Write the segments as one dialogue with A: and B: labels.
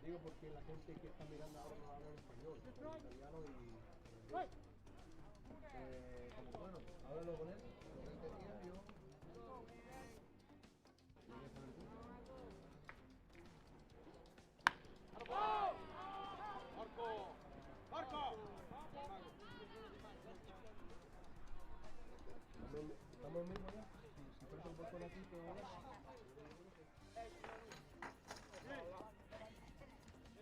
A: Digo porque la gente que está mirando ahora no habla español, italiano y como bueno, háblalo con él, lo que él quería, yo. Estamos mismos ya. Si falta un poco aquí, pero ahora.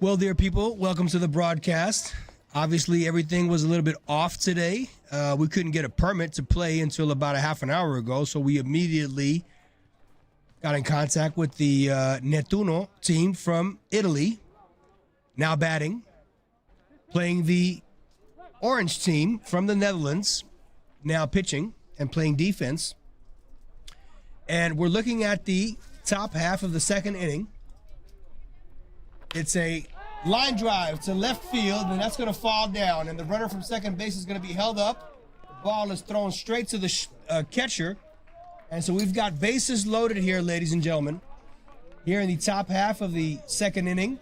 B: Well, dear people, welcome to the broadcast. Obviously, everything was a little bit off today. We couldn't get a permit to play until about a half an hour ago, so we immediately got in contact with the Nettuno team from Italy, now batting, playing the Orange team from the Netherlands, now pitching and playing defense. And we're looking at the top half of the second inning. It's a line drive to left field, and that's going to fall down. And the runner from second base is going to be held up. The ball is thrown straight to the catcher. And so we've got bases loaded here, ladies and gentlemen, here in the top half of the second inning.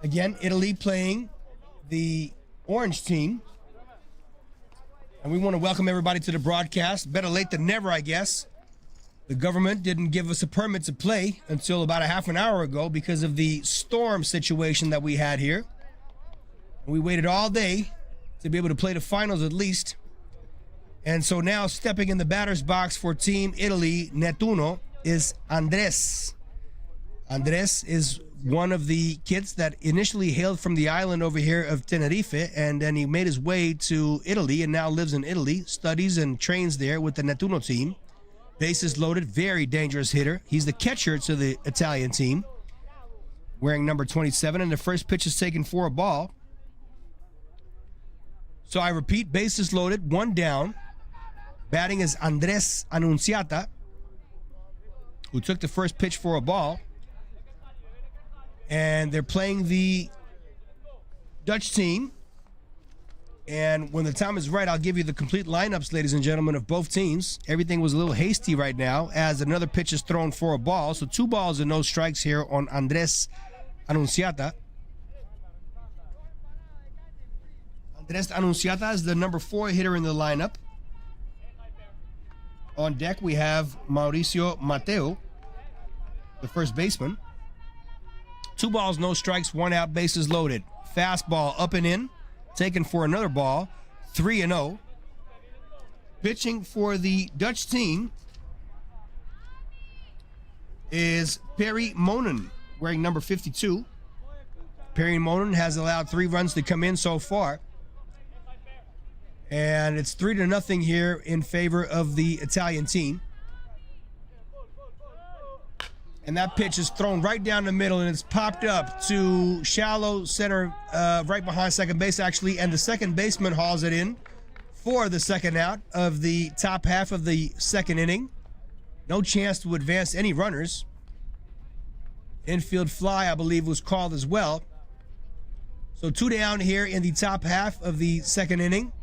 B: Again, Italy playing the Orange team. And we want to welcome everybody to the broadcast. Better late than never, I guess. The government didn't give us a permit to play until about a half an hour ago because of the storm situation that we had here. We waited all day to be able to play the finals at least. And so now stepping in the batter's box for Team Italy, Nettuno, is Andres. Andres is one of the kids that initially hailed from the island over here of Tenerife, and then he made his way to Italy and now lives in Italy, studies and trains there with the Nettuno team. Bases loaded, very dangerous hitter. He's the catcher to the Italian team, wearing number 27, and the first pitch is taken for a ball. So I repeat, bases loaded, one down. Batting is Andres Annunziata, who took the first pitch for a ball. And they're playing the Dutch team. And when the time is right, I'll give you the complete lineups, ladies and gentlemen, of both teams. Everything was a little hasty right now as another pitch is thrown for a ball. So 2 balls and no strikes here on Andres Annunziata. Andres Annunziata is the number 4 hitter in the lineup. On deck, we have Mauricio Mateo, the first baseman. 2 balls, no strikes, 1 out, bases loaded. Fastball up and in. Taken for another ball, 3-0. Pitching for the Dutch team is Perry Monen, wearing number 52. Perry Monen has allowed 3 runs to come in so far. And it's 3-0 here in favor of the Italian team. And that pitch is thrown right down the middle, and it's popped up to shallow center, right behind second base, actually. And the second baseman hauls it in for the second out of the top half of the second inning. No chance to advance any runners. Infield fly, I believe, was called as well. So 2 down here in the top half of the second inning,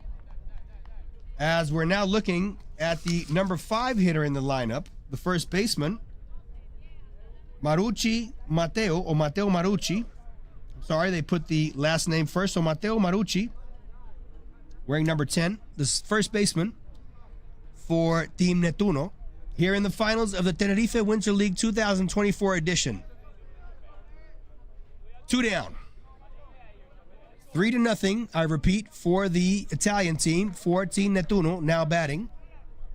B: as we're now looking at the number 5 hitter in the lineup, the first baseman, Marucci Matteo, or Matteo Marucci. Sorry, they put the last name first. So Matteo Marucci, wearing number 10, the first baseman for Team Nettuno, here in the finals of the Tenerife Winter League 2024 edition. 2 down. 3-0, I repeat, for the Italian team, for Team Nettuno, now batting.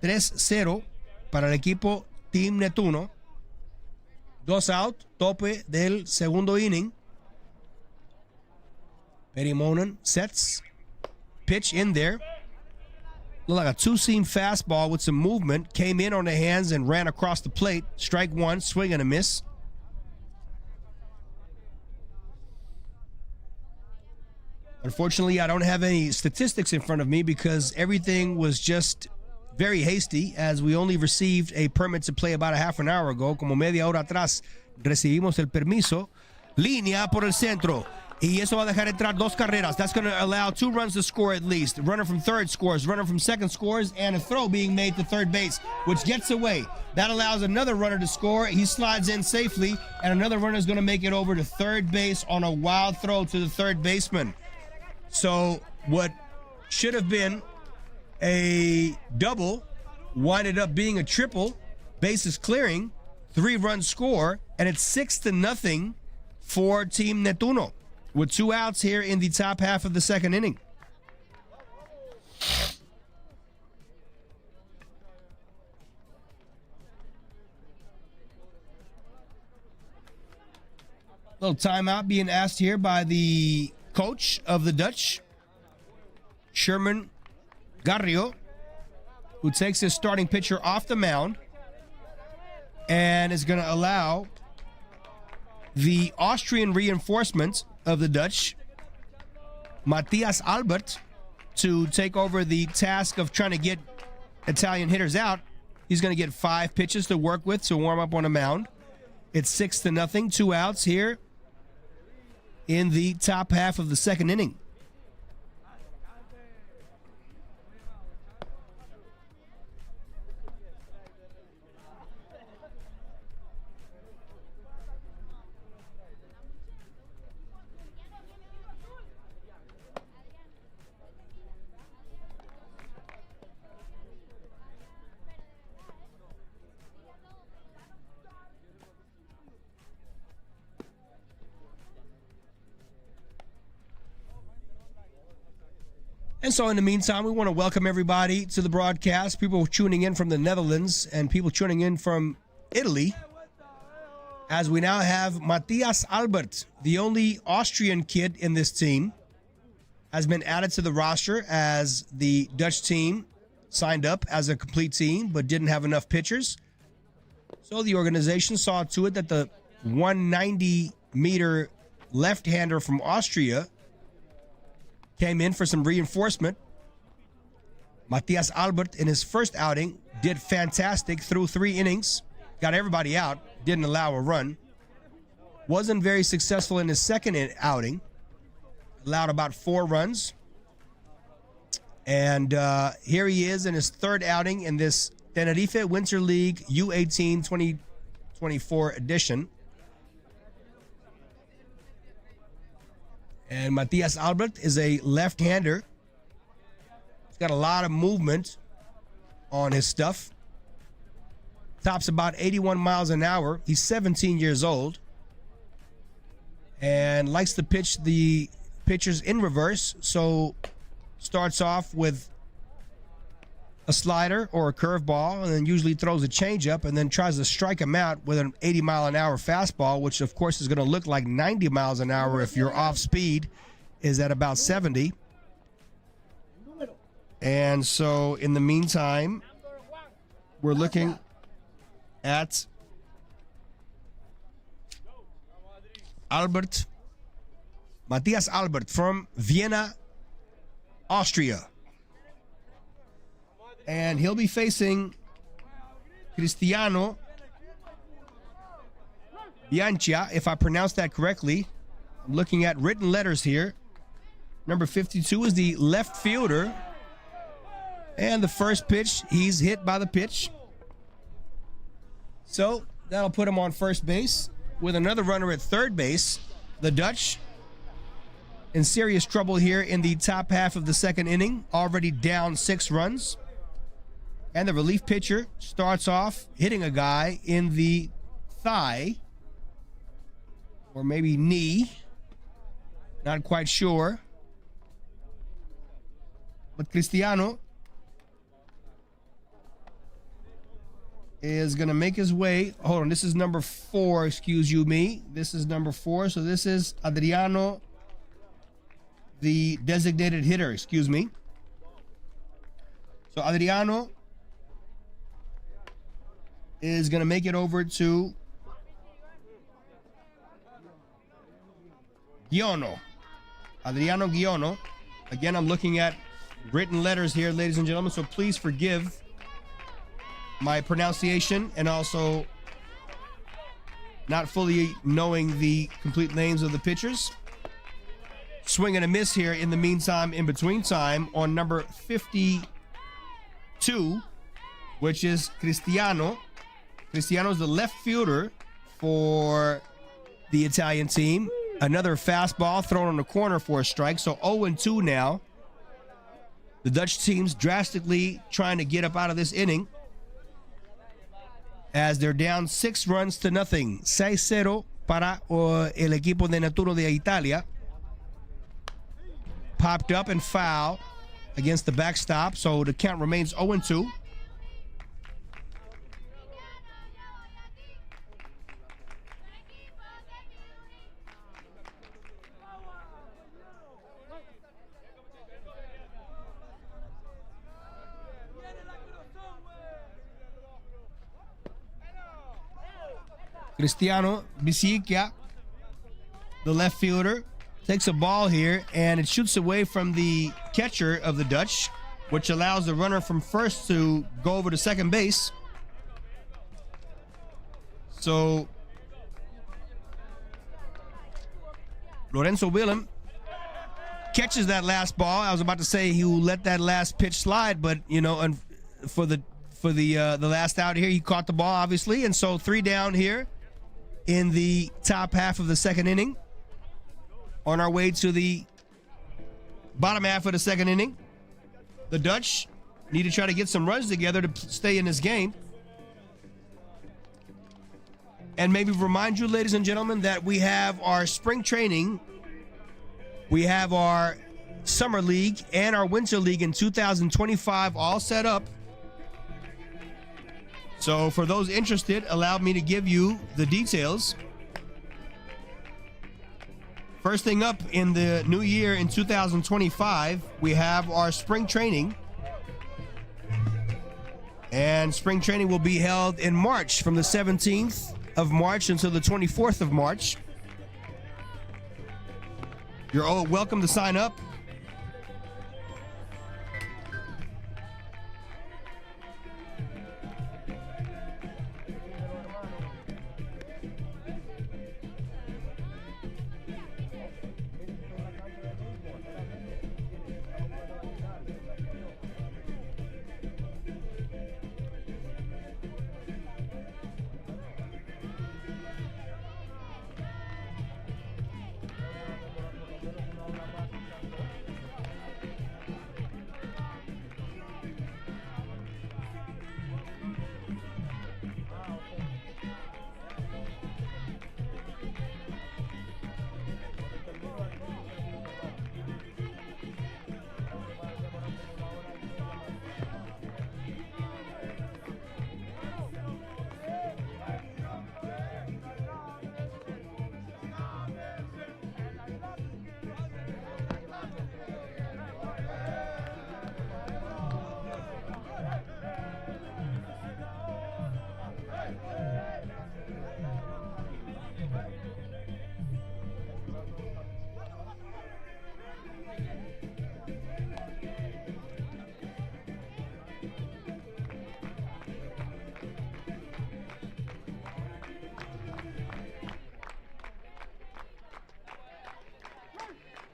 B: 3-0 para el equipo Team Nettuno. 2 out, tope del segundo inning. Perry Monen sets. Pitch in there. Looked like a 2-seam fastball with some movement. Came in on the hands and ran across the plate. Strike 1, swing and a miss. Unfortunately, I don't have any statistics in front of me because everything was just very hasty, as we only received a permit to play about a half an hour ago. Como media hora atrás recibimos el permiso. Línea por el centro. Y eso va a dejar entrar dos carreras. That's going to allow 2 runs to score at least. Runner from third scores, runner from second scores, and a throw being made to third base, which gets away. That allows another runner to score. He slides in safely, and another runner is going to make it over to third base on a wild throw to the third baseman. So what should have been a double winded up being a triple. Bases clearing, 3-run score, and it's 6-0 for Team Netuno, with 2 outs here in the top half of the second inning. Little timeout being asked here by the coach of the Dutch, Sherman Garrio, who takes his starting pitcher off the mound and is going to allow the Austrian reinforcement of the Dutch, Matthias Albert, to take over the task of trying to get Italian hitters out. He's going to get 5 pitches to work with to warm up on a mound. It's 6-0, 2 outs here in the top half of the second inning. And so in the meantime, we want to welcome everybody to the broadcast, people tuning in from the Netherlands and people tuning in from Italy, as we now have Matthias Albert, the only Austrian kid in this team, has been added to the roster as the Dutch team signed up as a complete team but didn't have enough pitchers. So the organization saw to it that the 190-meter left-hander from Austria came in for some reinforcement. Matthias Albert, in his first outing, did fantastic, threw 3 innings, got everybody out, didn't allow a run. Wasn't very successful in his second outing, allowed about 4 runs. And here he is in his third outing in this Tenerife Winter League U18 2024 edition. And Matthias Albert is a left-hander. He's got a lot of movement on his stuff. Tops about 81 miles an hour. He's 17 years old. And likes to pitch the pitchers in reverse. So starts off with a slider or a curveball, and then usually throws a changeup, and then tries to strike him out with an 80-mile-an-hour fastball, which of course is going to look like 90 miles an hour if your off speed is at about 70. And so in the meantime, we're looking at Matthias Albert from Vienna, Austria. And he'll be facing Cristiano Bianchi, if I pronounced that correctly. I'm looking at written letters here. Number 52 is the left fielder. And the first pitch, he's hit by the pitch. So that'll put him on first base with another runner at third base. The Dutch in serious trouble here in the top half of the second inning, already down 6 runs. And the relief pitcher starts off hitting a guy in the thigh, or maybe knee. Not quite sure. But Cristiano is going to make his way. Hold on, this is number 4, excuse you me. This is number 4, so this is Adriano, the designated hitter, excuse me. So Adriano is going to make it over to Giono. Adriano Giono. Again, I'm looking at written letters here, ladies and gentlemen, so please forgive my pronunciation and also not fully knowing the complete names of the pitchers. Swing and a miss here in the meantime, in between time, on number 52, which is Cristiano. Cristiano is the left fielder for the Italian team. Another fastball thrown on the corner for a strike. So 0-2 now. The Dutch team's drastically trying to get up out of this inning as they're down 6 runs to nothing. 6-0 para el equipo de Nettuno de Italia. Popped up and foul against the backstop, so the count remains 0-2. Cristiano Bisica, the left fielder, takes a ball here and it shoots away from the catcher of the Dutch, which allows the runner from first to go over to second base. So Lorenzo Willem catches that last ball. I was about to say he will let that last pitch slide, but you know, and for the last out here, he caught the ball obviously, and so 3 down here in the top half of the second inning. On our way to the bottom half of the second inning, the Dutch need to try to get some runs together to stay in this game. And maybe remind you, ladies and gentlemen, that we have our spring training, we have our summer league and our winter league in 2025 all set up. So for those interested, allow me to give you the details. First thing up in the new year in 2025, we have our spring training. And spring training will be held in March, from the 17th of March until the 24th of March. You're all welcome to sign up.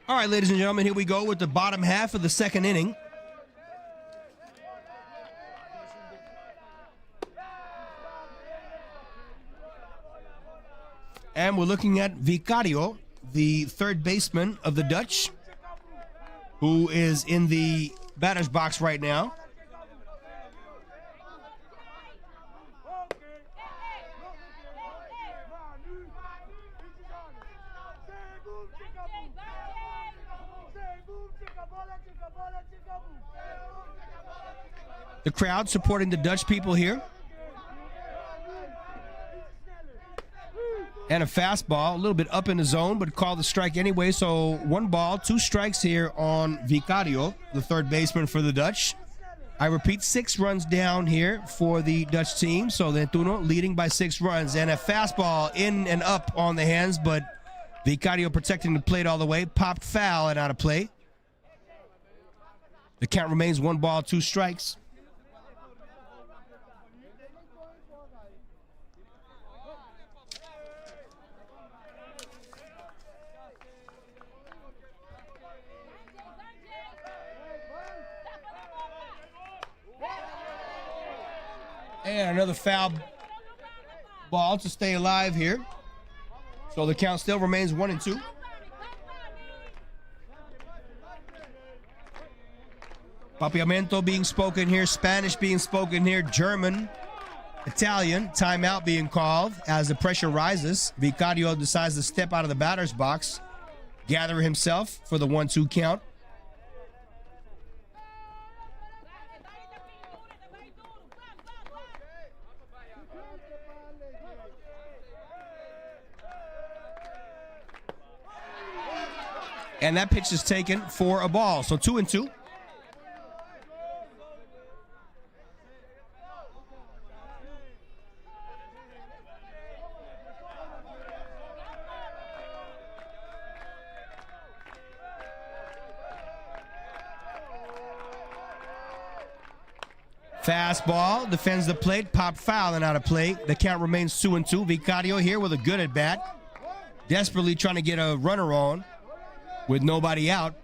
B: All right, ladies and gentlemen, here we go with the bottom half of the second inning. And we're looking at Vicario, the third baseman of the Dutch, who is in the batter's box right now. The crowd supporting the Dutch people here. And a fastball, a little bit up in the zone, but called the strike anyway. So 1 ball, 2 strikes here on Vicario, the third baseman for the Dutch. I repeat, 6 runs down here for the Dutch team. So Nettuno leading by 6 runs. And a fastball in and up on the hands, but Vicario protecting the plate all the way. Popped foul and out of play. The count remains 1 ball, 2 strikes. And another foul ball to stay alive here. So the count still remains 1-2. Papiamento being spoken here, Spanish being spoken here, German, Italian. Timeout being called as the pressure rises. Vicario decides to step out of the batter's box, gather himself for the 1-2 count. And that pitch is taken for a ball. So 2-2. Fastball, defends the plate, pop foul and out of play. The count remains 2-2. Vicario here with a good at bat. Desperately trying to get a runner on with nobody out.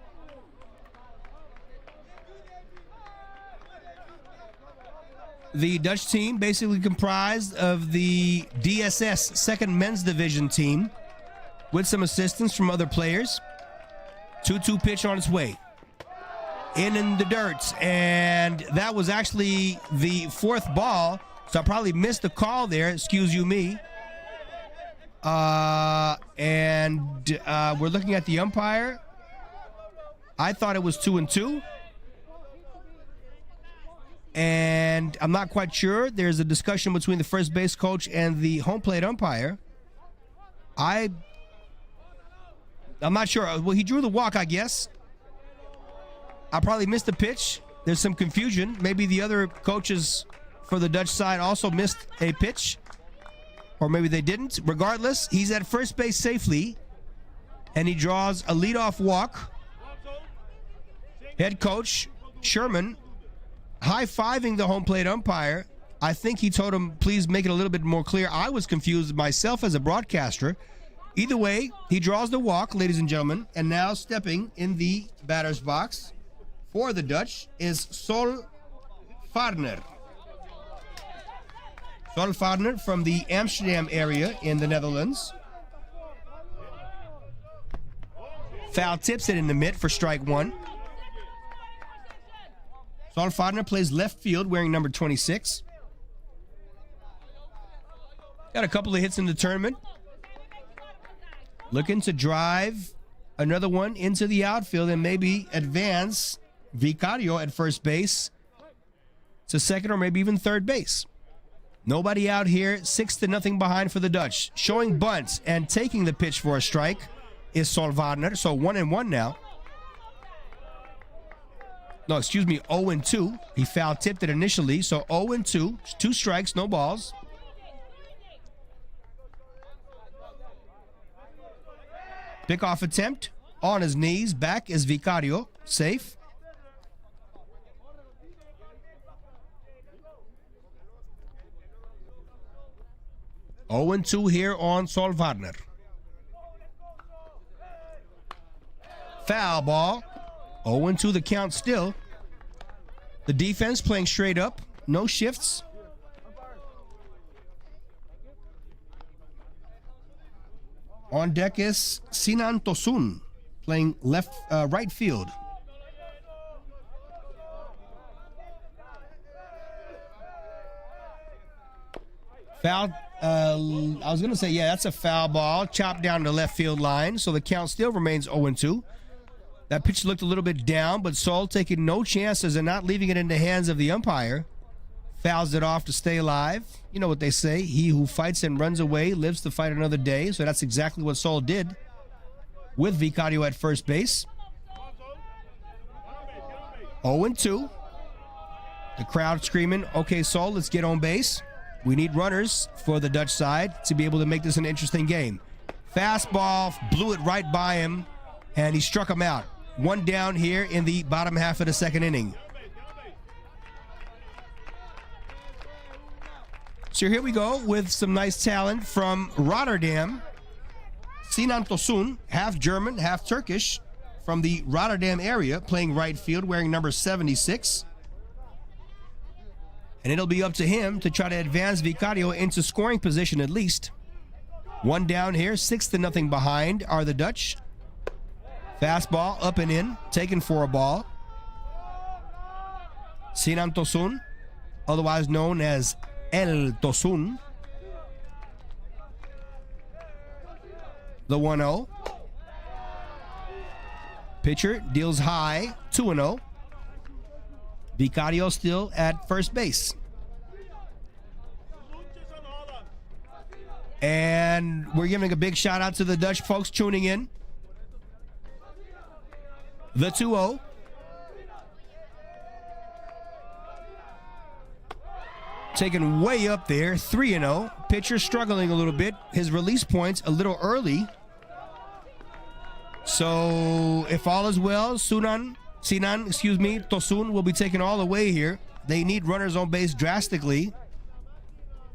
B: The Dutch team basically comprised of the DSS second men's division team with some assistance from other players. 2-2 pitch on its way. In the dirt, and that was actually the fourth ball, so I probably missed the call there, excuse you me. We're looking at the umpire. I thought it was 2-2, and I'm not quite sure. There's a discussion between the first base coach and the home plate umpire. I'm not sure. Well, he drew the walk, I guess. I probably missed the pitch. There's some confusion. Maybe the other coaches for the Dutch side also missed a pitch, or maybe they didn't. Regardless, he's at first base safely, and he draws a leadoff walk. Head coach Sherman high-fiving the home plate umpire. I think he told him, please make it a little bit more clear. I was confused myself as a broadcaster. Either way, he draws the walk, ladies and gentlemen, and now stepping in the batter's box for the Dutch is Sol Farner. Sol Farner from the Amsterdam area in the Netherlands. Foul tips it in the mitt for strike one. Sol Farner plays left field wearing number 26. Got a couple of hits in the tournament. Looking to drive another one into the outfield and maybe advance Vicario at first base to second or maybe even third base. Nobody out here, 6-0 behind for the Dutch. Showing bunts and taking the pitch for a strike is Sol Farner. So 1-1 now. No, excuse me, 0-2. He foul tipped it initially, so 0-2. 2 strikes, no balls. Pickoff attempt on his knees. Back is Vicario. Safe. Oh and 2 here on Sol Farner. Foul ball. 0-2 the count still. The defense playing straight up. No shifts. On deck is Sinan Tosun playing right field. Foul. I was going to say, yeah, that's a foul ball. Chopped down the left field line. So the count still remains 0-2. That pitch looked a little bit down, but Sol taking no chances and not leaving it in the hands of the umpire. Fouls it off to stay alive. You know what they say, he who fights and runs away lives to fight another day. So that's exactly what Sol did with Vicario at first base. 0-2. The crowd screaming, okay, Sol, let's get on base. We need runners for the Dutch side to be able to make this an interesting game. Fastball, blew it right by him, and he struck him out. One down here in the bottom half of the second inning. So here we go with some nice talent from Rotterdam. Sinan Tosun, half German, half Turkish, from the Rotterdam area, playing right field, wearing number 76. And it'll be up to him to try to advance Vicario into scoring position at least. One down here, 6-0 behind are the Dutch. Fastball up and in, taken for a ball. Sinan Tosun, otherwise known as El Tosun. The 1-0. Pitcher deals high, 2-0. Vicario still at first base. And we're giving a big shout out to the Dutch folks tuning in. The 2-0. Taken way up there, 3-0. Pitcher struggling a little bit. His release points a little early. So if all is well, Sinan, Tosun will be taken all the way here. They need runners on base drastically.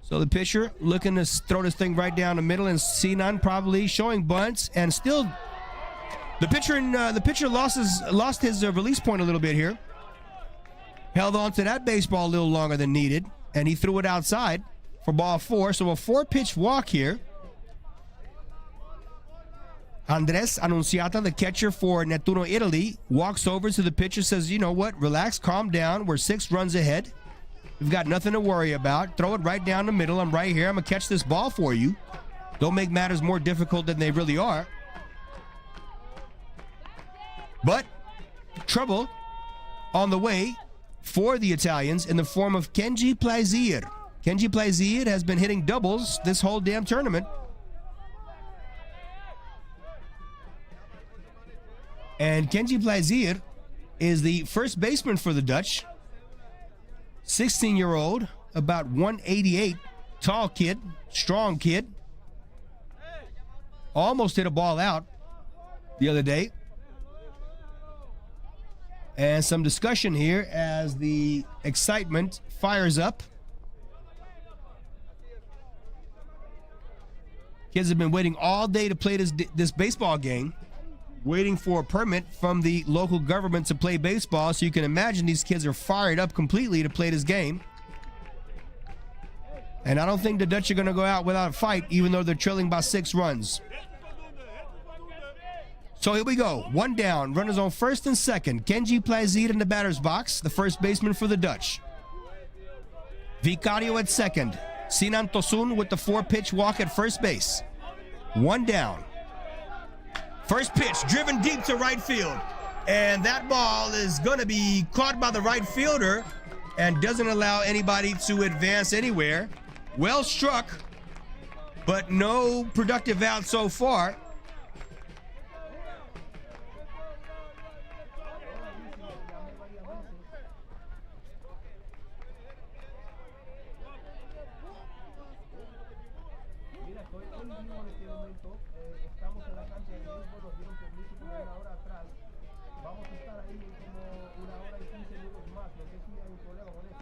B: So the pitcher looking to throw this thing right down the middle, and Sinan probably showing bunts, and still the pitcher lost his release point a little bit here. Held on to that baseball a little longer than needed, and he threw it outside for ball 4. So a 4-pitch walk here. Andres Annunziata, the catcher for Nettuno Italy, walks over to the pitcher, says, you know what, relax, calm down. We're 6 runs ahead. We've got nothing to worry about. Throw it right down the middle. I'm right here. I'm going to catch this ball for you. Don't make matters more difficult than they really are. But trouble on the way for the Italians in the form of Kenji Plaisir. Kenji Plaisir has been hitting doubles this whole damn tournament. And Kenji Plaisir is the first baseman for the Dutch. 16-year-old, about 188, tall kid, strong kid. Almost hit a ball out the other day. And some discussion here as the excitement fires up. Kids have been waiting all day to play this baseball game, waiting for a permit from the local government to play baseball. So you can imagine these kids are fired up completely to play this game. And I don't think the Dutch are going to go out without a fight, even though they're trailing by 6 runs. So here we go. 1 down. Runners on first and second. Kenji Plaisir in the batter's box, the first baseman for the Dutch. Vicario at second. Sinan Tosun with the 4-pitch walk at first base. 1 down. First pitch driven deep to right field. And that ball is going to be caught by the right fielder and doesn't allow anybody to advance anywhere. Well struck, but no productive out so far.
A: Estamos en la cancha de béisbol, nos dieron permiso por 1 hora atrás. Vamos a estar ahí como 1 hora y 15 minutos más. No sé si hay un problema con eso.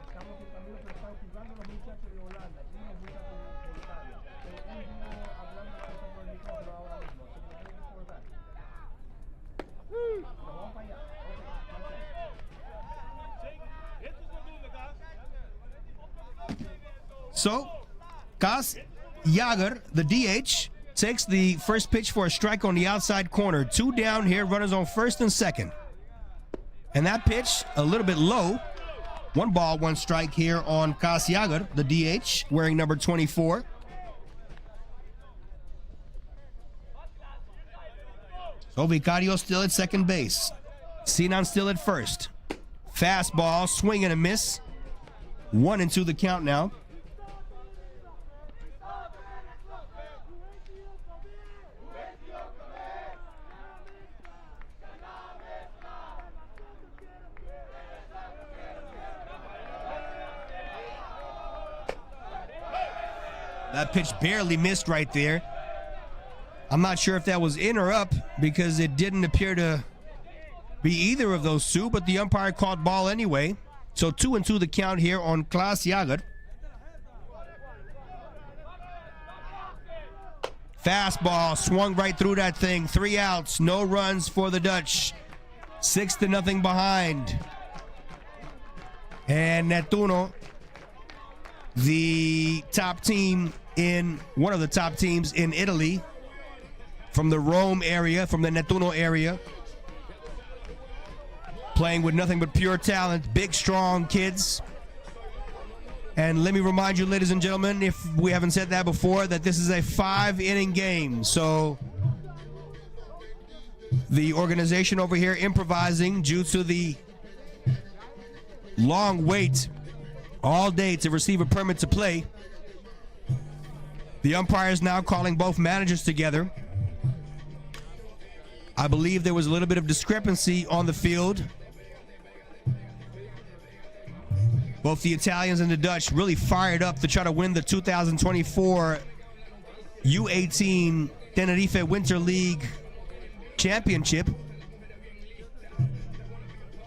A: Estamos en camino, pero están jugando los muchachos de Holanda y los muchachos de Italia. Pero él vino hablando cosas por el micrófono ahora mismo. Se me tiene que recordar. Vamos para allá.
B: So, Cas Jager, the DH, takes the first pitch for a strike on the outside corner. 2 down here, runners on first and second. And that pitch, a little bit low. 1 ball, 1 strike here on Cas Jager, the DH, wearing number 24. So Vicario still at second base. Sinan still at first. Fastball, swing and a miss. 1-2 the count now. That pitch barely missed right there. I'm not sure if that was in or up because it didn't appear to be either of those two, but the umpire called ball anyway. So 2-2 the count here on Cas Jager. Fastball swung right through that thing. 3 outs, no runs for the Dutch. 6-0 behind. And Nettuno, the top team one of the top teams in Italy, from the Rome area, from the Nettuno area, playing with nothing but pure talent, big, strong kids. And let me remind you, ladies and gentlemen, if we haven't said that before, that this is a 5-inning game. So the organization over here improvising due to the long wait all day to receive a permit to play. The umpire is now calling both managers together. I believe there was a little bit of discrepancy on the field. Both the Italians and the Dutch really fired up to try to win the 2024 U18 Tenerife Winter League Championship.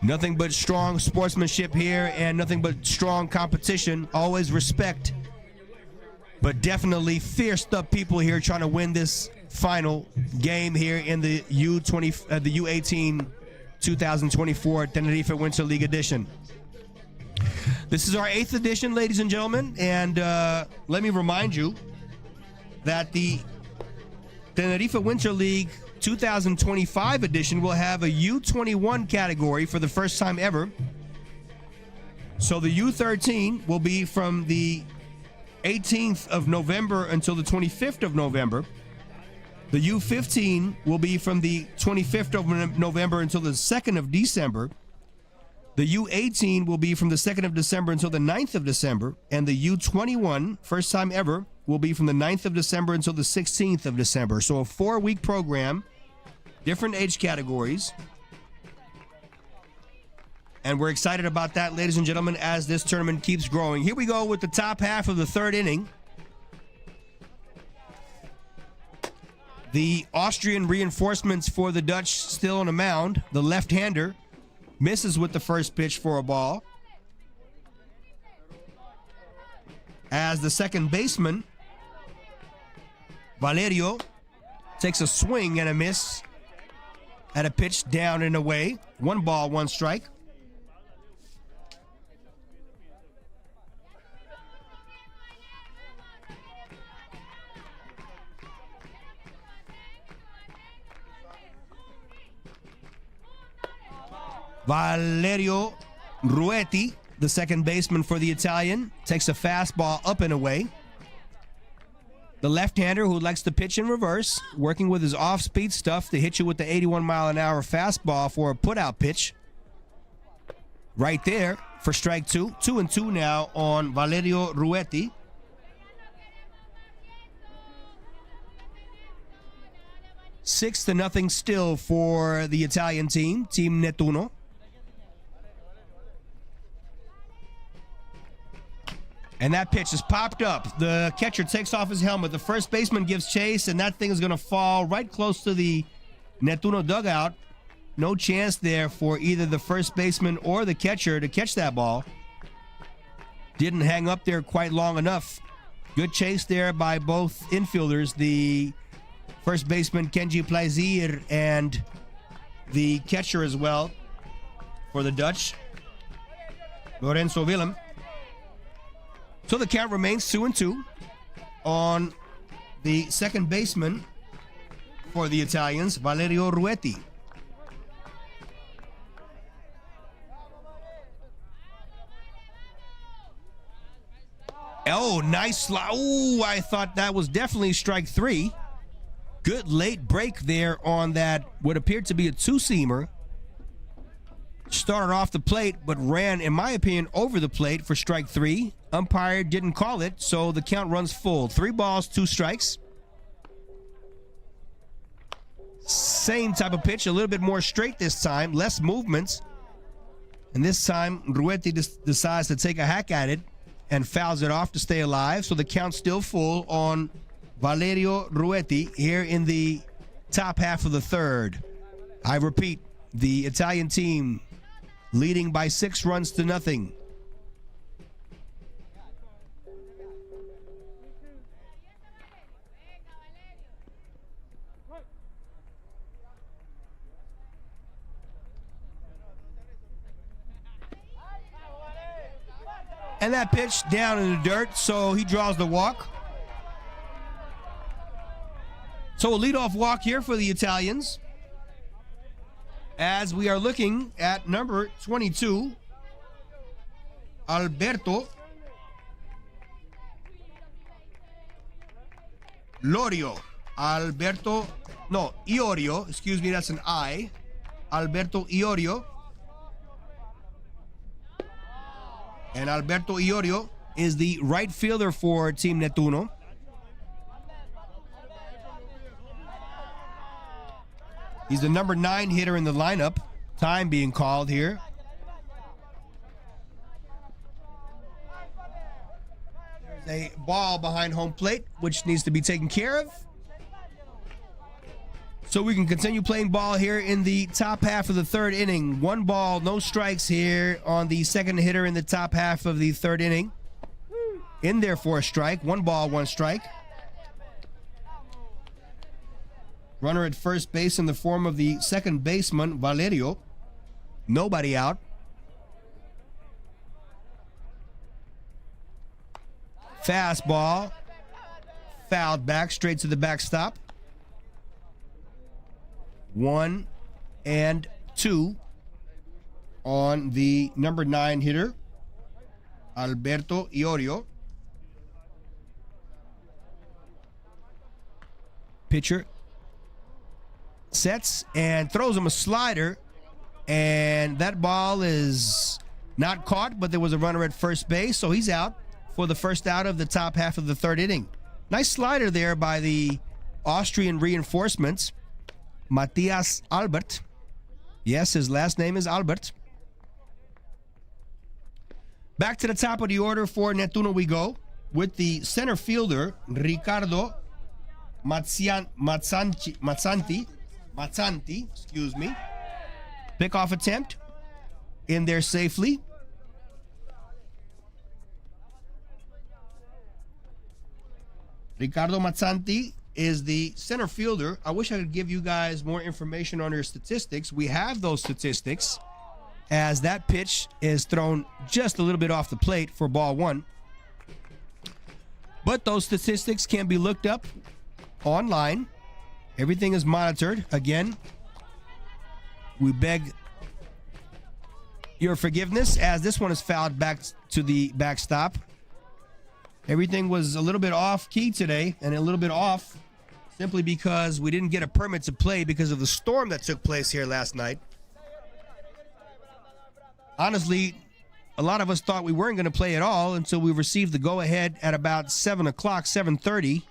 B: Nothing but strong sportsmanship here and nothing but strong competition. Always respect, but definitely fierced up people here trying to win this final game here in the U18 2024 Tenerife Winter League edition. This is our 8th edition, ladies and gentlemen, and let me remind you that the Tenerife Winter League 2025 edition will have a U21 category for the first time ever. So the U13 will be from the 18th of November until the 25th of November. The U15 will be from the 25th of November until the 2nd of December. The U18 will be from the 2nd of December until the 9th of December. And the U21, first time ever, will be from the 9th of December until the 16th of December. So a 4-week program, different age categories. And we're excited about that, ladies and gentlemen, as this tournament keeps growing. Here we go with the top half of the 3rd inning. The Austrian reinforcements for the Dutch still on the mound. The left-hander misses with the first pitch for a ball, as the second baseman, Valerio, takes a swing and a miss at a pitch down and away. 1 ball, 1 strike. Valerio Ruetti, the second baseman for the Italian, takes a fastball up and away. The left-hander, who likes to pitch in reverse, working with his off-speed stuff to hit you with the 81-mile-an-hour fastball for a put-out pitch. Right there for strike 2. 2-2 now on Valerio Ruetti. 6-0 still for the Italian team, Team Nettuno. And that pitch is popped up. The catcher takes off his helmet. The first baseman gives chase, and that thing is going to fall right close to the Nettuno dugout. No chance there for either the first baseman or the catcher to catch that ball. Didn't hang up there quite long enough. Good chase there by both infielders, the first baseman Kenji Plaisir and the catcher as well for the Dutch, Lorenzo Willem. So the count remains 2-2 on the second baseman for the Italians, Valerio Ruetti. Oh, nice slide. Oh, I thought that was definitely strike 3. Good late break there on that, what appeared to be a two-seamer. Started off the plate, but ran, in my opinion, over the plate for strike 3. Umpire didn't call it, so the count runs full. 3 balls, 2 strikes. Same type of pitch, a little bit more straight this time, less movements. And this time, Ruetti decides to take a hack at it and fouls it off to stay alive. So the count's still full on Valerio Ruetti here in the top half of the 3rd. I repeat, the Italian team leading by 6-0. And that pitch down in the dirt, so he draws the walk. So a leadoff walk here for the Italians, as we are looking at number 22, Alberto Iorio. Iorio, excuse me, that's an I. Alberto Iorio. And Alberto Iorio is the right fielder for Team Nettuno. He's the number 9 hitter in the lineup. Time being called here. There's a ball behind home plate, which needs to be taken care of. So we can continue playing ball here in the top half of the third inning. 1 ball, no strikes here on the second hitter in the top half of the third inning. In there for a strike. 1 ball, 1 strike. Runner at first base in the form of the second baseman, Valerio. Nobody out. Fastball. Fouled back, straight to the backstop. 1 and 2 on the number 9 hitter, Alberto Iorio. Pitcher sets and throws him a slider, and that ball is not caught, but there was a runner at first base, so he's out for the first out of the top half of the third inning. Nice slider there by the Austrian reinforcements. Matthias Albert. Yes, his last name is Albert. Back to the top of the order for Nettuno we go, with the center fielder, Ricardo Mazzanti, excuse me. Pickoff attempt in there safely. Ricardo Mazzanti is the center fielder. I wish I could give you guys more information on their statistics. We have those statistics, as that pitch is thrown just a little bit off the plate for ball 1. But those statistics can be looked up online. Everything is monitored. Again, we beg your forgiveness, as this one is fouled back to the backstop. Everything was a little bit off key today, and a little bit off simply because we didn't get a permit to play because of the storm that took place here last night. Honestly, a lot of us thought we weren't going to play at all until we received the go-ahead at about 7 o'clock, 7:30.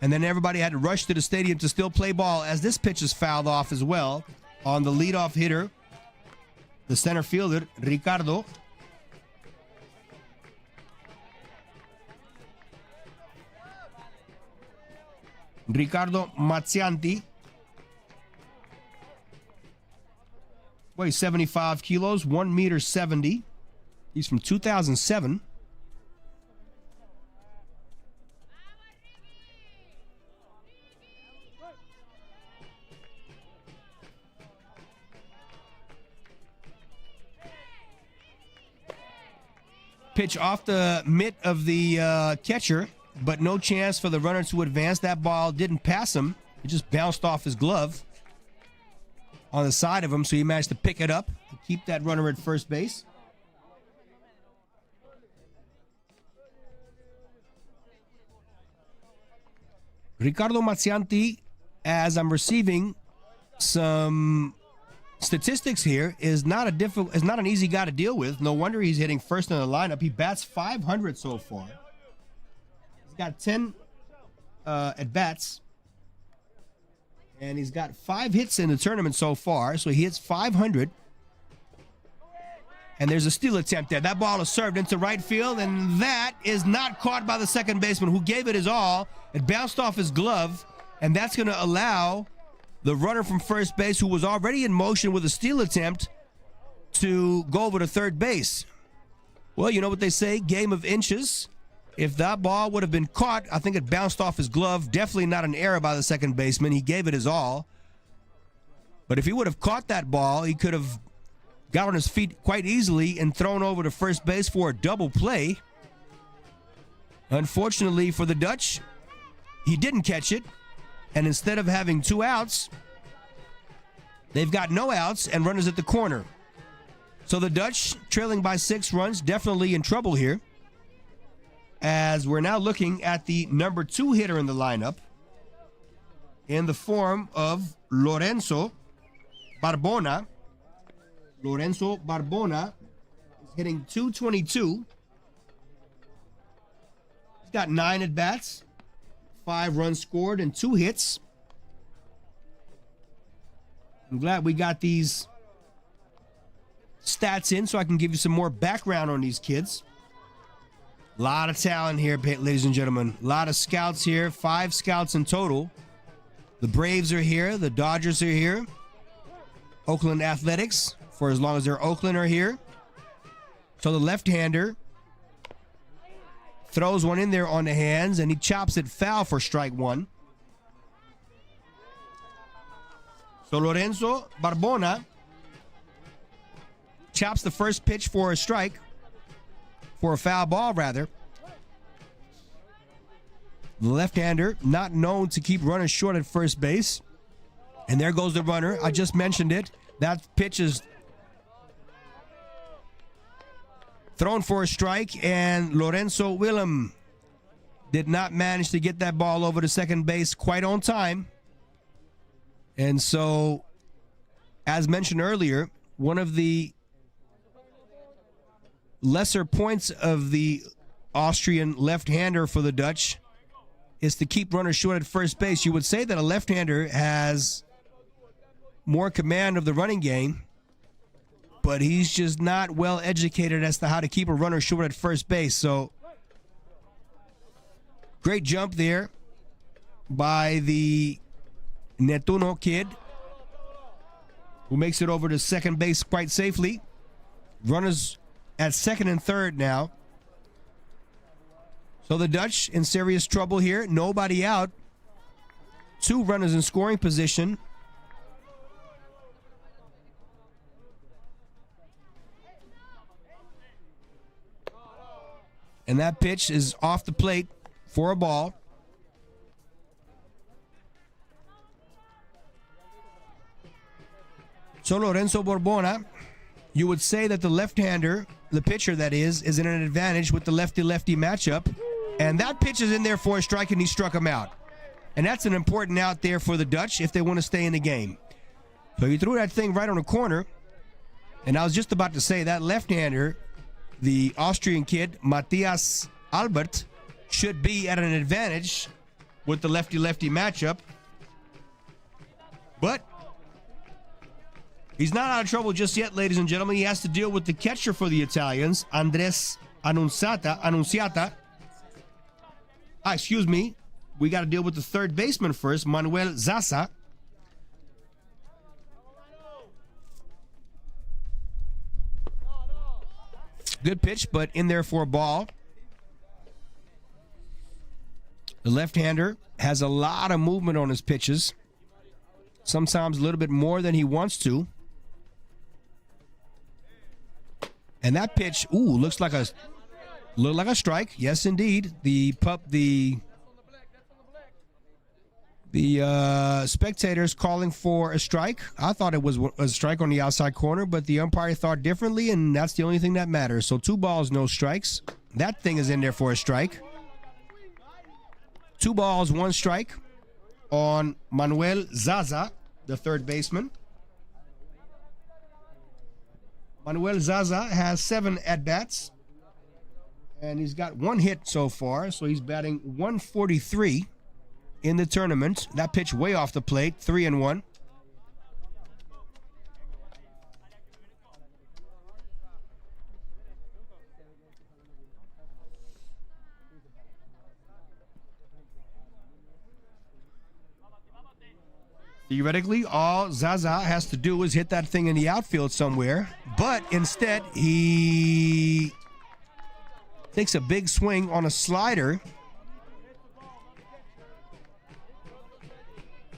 B: And then everybody had to rush to the stadium to still play ball, as this pitch is fouled off as well on the leadoff hitter, the center fielder, Ricardo. Ricardo Mazzanti weighs 75 kilos, 1.70 meters. He's from 2007. Pitch off the mitt of the catcher, but no chance for the runner to advance. That ball didn't pass him. It just bounced off his glove on the side of him, so he managed to pick it up and keep that runner at first base. Ricardo Mazzanti, as I'm receiving some statistics here, is not an easy guy to deal with. No wonder he's hitting first in the lineup. He bats .500 so far. He's got 10 at-bats. And he's got 5 hits in the tournament so far. So he hits .500. And there's a steal attempt there. That ball is served into right field, and that is not caught by the second baseman, who gave it his all. It bounced off his glove, and that's going to allow the runner from first base, who was already in motion with a steal attempt, to go over to third base. Well, you know what they say, game of inches. If that ball would have been caught, I think it bounced off his glove. Definitely not an error by the second baseman. He gave it his all. But if he would have caught that ball, he could have got on his feet quite easily and thrown over to first base for a double play. Unfortunately for the Dutch, he didn't catch it. And instead of having 2 outs, they've got no outs and runners at the corner. So the Dutch, trailing by 6 runs, definitely in trouble here. As we're now looking at the number 2 hitter in the lineup in the form of Lorenzo Barbona. Lorenzo Barbona is hitting .222. He's got 9 at-bats, 5 runs scored, and 2 hits. I'm glad we got these stats in so I can give you some more background on these kids. A lot of talent here, ladies and gentlemen. A lot of scouts here, 5 scouts in total. The Braves are here. The Dodgers are here. Oakland Athletics, for as long as they're Oakland, are here. So the left-hander throws one in there on the hands, and he chops it foul for strike 1. So Lorenzo Barbona chops the first pitch for a strike, for a foul ball, rather. The left-hander, not known to keep runners short at first base. And there goes the runner. I just mentioned it. That pitch is thrown for a strike, and Lorenzo Willem did not manage to get that ball over to second base quite on time. And so, as mentioned earlier, one of the lesser points of the Austrian left-hander for the Dutch is to keep runners short at first base. You would say that a left-hander has more command of the running game, but he's just not well educated as to how to keep a runner short at first base. So, great jump there by the Netuno kid, who makes it over to second base quite safely. Runners at second and third now. So the Dutch in serious trouble here. Nobody out. 2 runners in scoring position. And that pitch is off the plate for a ball. So Lorenzo Barbona, you would say that the left-hander, the pitcher that is in an advantage with the lefty-lefty matchup. And that pitch is in there for a strike, and he struck him out. And that's an important out there for the Dutch if they want to stay in the game. So he threw that thing right on the corner. And I was just about to say that left-hander, the Austrian kid, Matthias Albert, should be at an advantage with the lefty-lefty matchup. But he's not out of trouble just yet, ladies and gentlemen. He has to deal with the catcher for the Italians, Andres Annunziata. Excuse me. We got to deal with the third baseman first, Manuel Zaza. Good pitch, but in there for a ball. The left-hander has a lot of movement on his pitches. Sometimes a little bit more than he wants to. And that pitch, looks like a strike. Yes, indeed. The spectators calling for a strike. I thought it was a strike on the outside corner, but the umpire thought differently, and that's the only thing that matters. So 2 balls, no strikes. That thing is in there for a strike. 2 balls, 1 strike on Manuel Zaza, the third baseman. Manuel Zaza has 7 at-bats, and he's got 1 hit so far, so he's batting .143 in the tournament. That pitch way off the plate, 3-1. Theoretically, all Zaza has to do is hit that thing in the outfield somewhere, but instead he takes a big swing on a slider.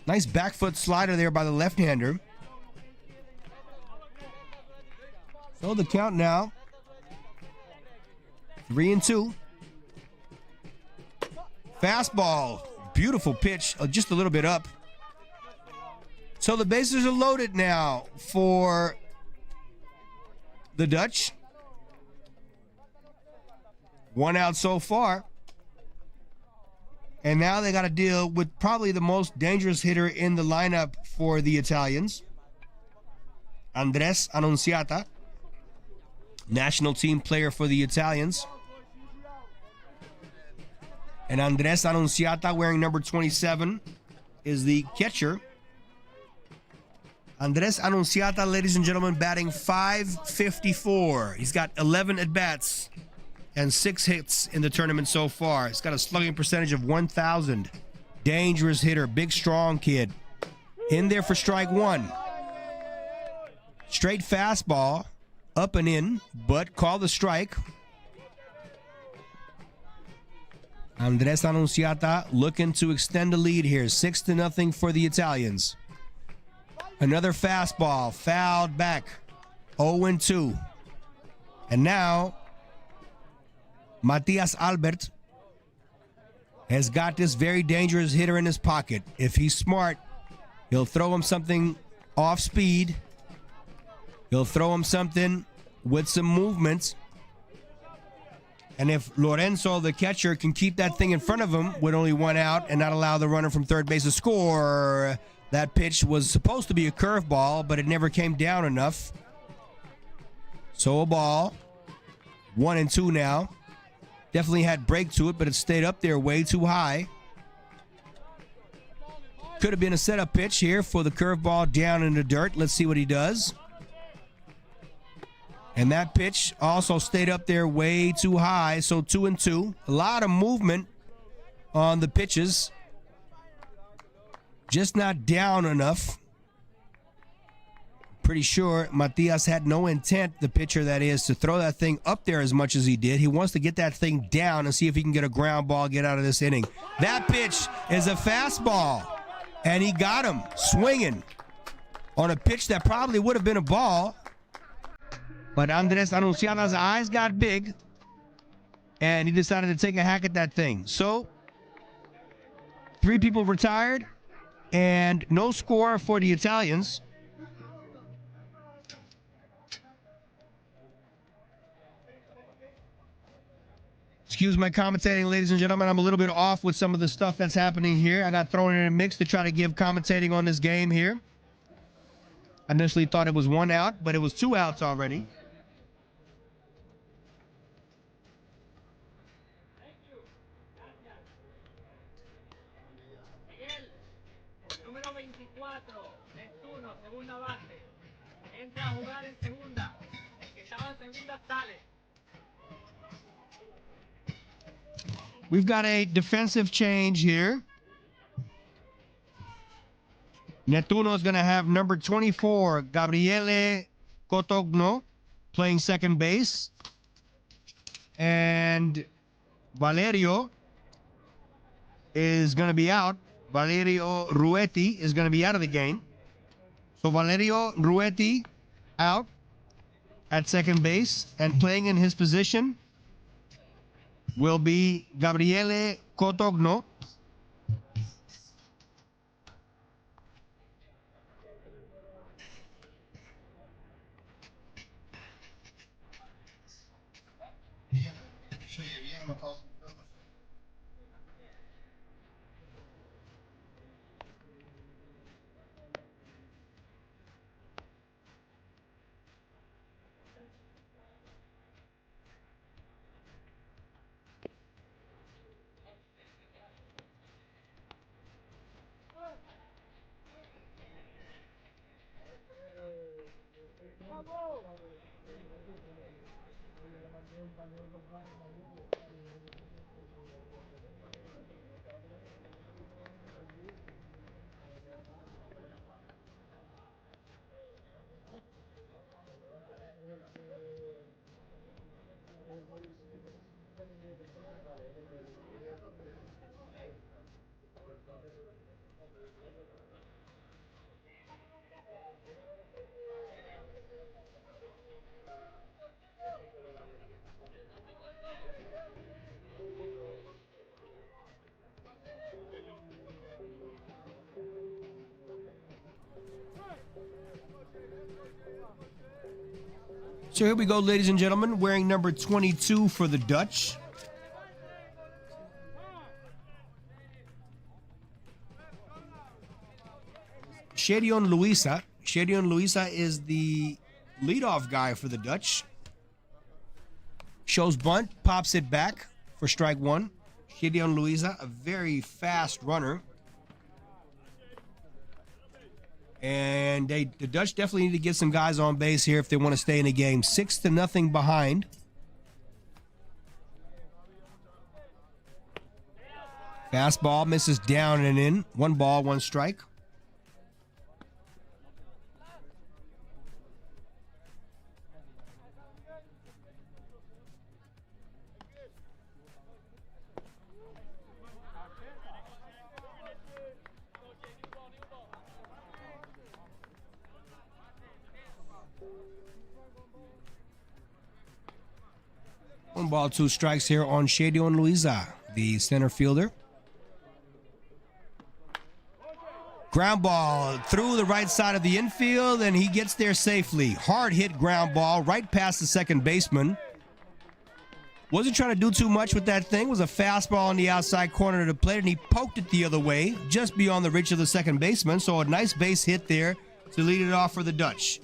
B: Nice back foot slider there by the left-hander. So the count now, 3-2. Fastball, beautiful pitch, just a little bit up. So the bases are loaded now for the Dutch. 1 out so far. And now they got to deal with probably the most dangerous hitter in the lineup for the Italians, Andres Annunziata, national team player for the Italians. And Andres Annunziata, wearing number 27, is the catcher. Andres Annunziata, ladies and gentlemen, batting .554. He's got 11 at-bats and 6 hits in the tournament so far. He's got a slugging percentage of 1,000. Dangerous hitter, big, strong kid. In there for strike 1. Straight fastball, up and in, but call the strike. Andres Annunziata looking to extend the lead here. 6-0 for the Italians. Another fastball, fouled back. 0-2. And now, Matias Albert has got this very dangerous hitter in his pocket. If he's smart, he'll throw him something off speed. He'll throw him something with some movement. And if Lorenzo, the catcher, can keep that thing in front of him with only 1 out and not allow the runner from third base to score, that pitch was supposed to be a curveball, but it never came down enough. So a ball. 1-2 now. Definitely had break to it, but it stayed up there way too high. Could have been a setup pitch here for the curveball down in the dirt. Let's see what he does. And that pitch also stayed up there way too high, so 2-2. A lot of movement on the pitches. Just not down enough. Pretty sure Matias had no intent, the pitcher that is, to throw that thing up there as much as he did. He wants to get that thing down and see if he can get a ground ball, get out of this inning. That pitch is a fastball, and he got him swinging on a pitch that probably would have been a ball. But Andres Annunziata's eyes got big, and he decided to take a hack at that thing. So, 3 people retired, and no score for the Italians. Excuse my commentating, ladies and gentlemen. I'm a little bit off with some of the stuff that's happening here. I got thrown in a mix to try to give commentating on this game here. I initially thought it was 1 out, but it was 2 outs already. We've got a defensive change here. Nettuno is going to have number 24, Gabriele Cotogno, playing second base. And Valerio is going to be out. Valerio Ruetti is going to be out of the game. So Valerio Ruetti out at second base, and playing in his position will be Gabriele Cotogno. So here we go, ladies and gentlemen, wearing number 22 for the Dutch. Shedion Luisa. Shedion Luisa is the leadoff guy for the Dutch. Shows bunt, pops it back for strike one. Shedion Luisa, a very fast runner. And the Dutch definitely need to get some guys on base here if they want to stay in the game. 6-0 behind. Fastball misses down and in. 1 ball, 1 strike. One ball, 2 strikes here on Shedion Luisa, the center fielder. Ground ball through the right side of the infield, and he gets there safely. Hard hit ground ball right past the second baseman. Wasn't trying to do too much with that thing. It was a fastball on the outside corner of the plate, and he poked it the other way, just beyond the reach of the second baseman. So a nice base hit there to lead it off for the Dutch.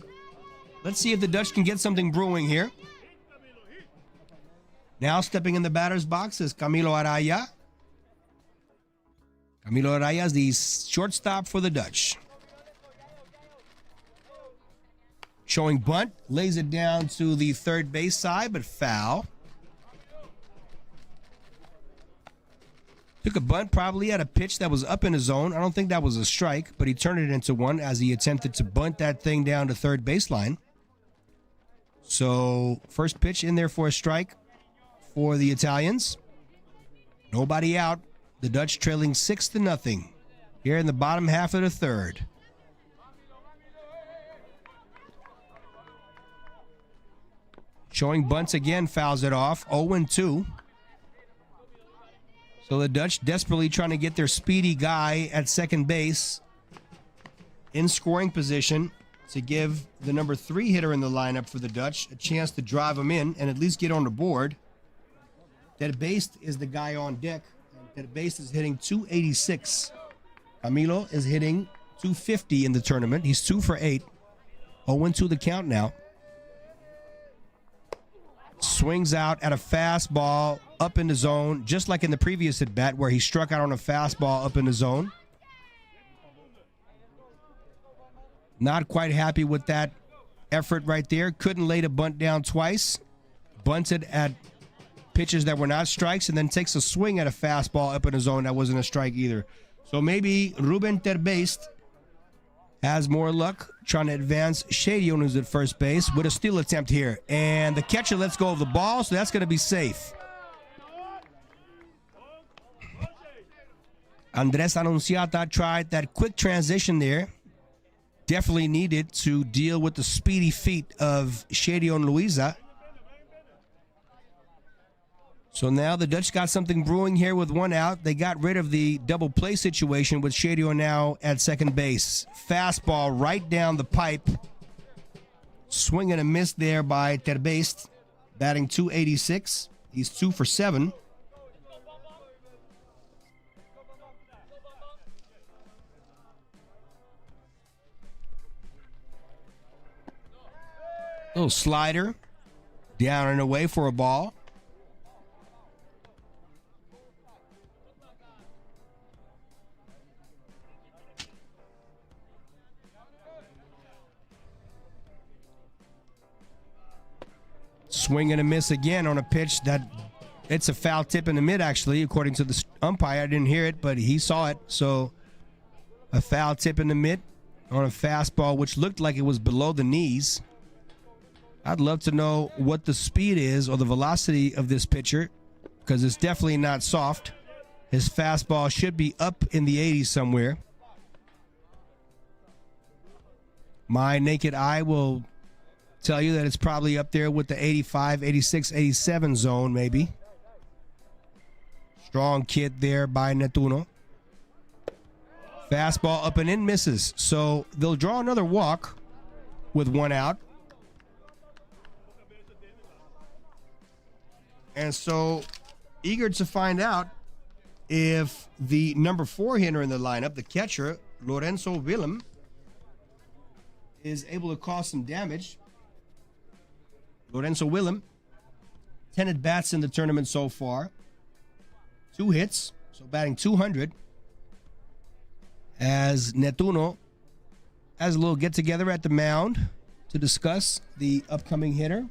B: Let's see if the Dutch can get something brewing here. Now stepping in the batter's box is Camilo Araya. Camilo Araya is the shortstop for the Dutch. Showing bunt, lays it down to the third base side, but foul. Took a bunt probably at a pitch that was up in his zone. I don't think that was a strike, but he turned it into one as he attempted to bunt that thing down to third baseline. So first pitch in there for a strike for the Italians. Nobody out. The Dutch trailing 6-0 here in the bottom half of the third. Showing bunts again, fouls it off. 0-2. So the Dutch desperately trying to get their speedy guy at second base in scoring position to give the number 3 hitter in the lineup for the Dutch a chance to drive him in and at least get on the board. That base is the guy on deck. That base is hitting 286. Camilo is hitting 250 in the tournament. He's 2 for 8. 0-2 the count now. Swings out at a fastball up in the zone, just like in the previous at bat where he struck out on a fastball up in the zone. Not quite happy with that effort right there. Couldn't lay the bunt down twice. Bunted at pitches that were not strikes, and then takes a swing at a fastball up in the zone that wasn't a strike either. So maybe Ruben Terbeest has more luck trying to advance Shedion, who's at first base, with a steal attempt here. And the catcher lets go of the ball, so that's going to be safe. Andres Anunciata tried that quick transition there. Definitely needed to deal with the speedy feet of Shedion Luisa. So now the Dutch got something brewing here with 1 out. They got rid of the double play situation with Shedion now at second base. Fastball right down the pipe. Swing and a miss there by Terbeest. Batting 286. He's 2 for 7. Little slider. Down and away for a ball. Swing and a miss again on a pitch that it's a foul tip in the mid, actually, according to the umpire. I didn't hear it, but he saw it. So a foul tip in the mid on a fastball, which looked like it was below the knees. I'd love to know what the speed is or the velocity of this pitcher, because it's definitely not soft. His fastball should be up in the 80s somewhere. My naked eye will tell you that it's probably up there with the 85, 86, 87 zone, maybe. Strong kid there by Netuno. Fastball up and in, misses. So they'll draw another walk with 1 out. And so, eager to find out if the number 4 hitter in the lineup, the catcher, Lorenzo Willem, is able to cause some damage. Lorenzo Willem, 10 at-bats in the tournament so far. 2 hits, so batting 200. As Netuno has a little get-together at the mound to discuss the upcoming hitter.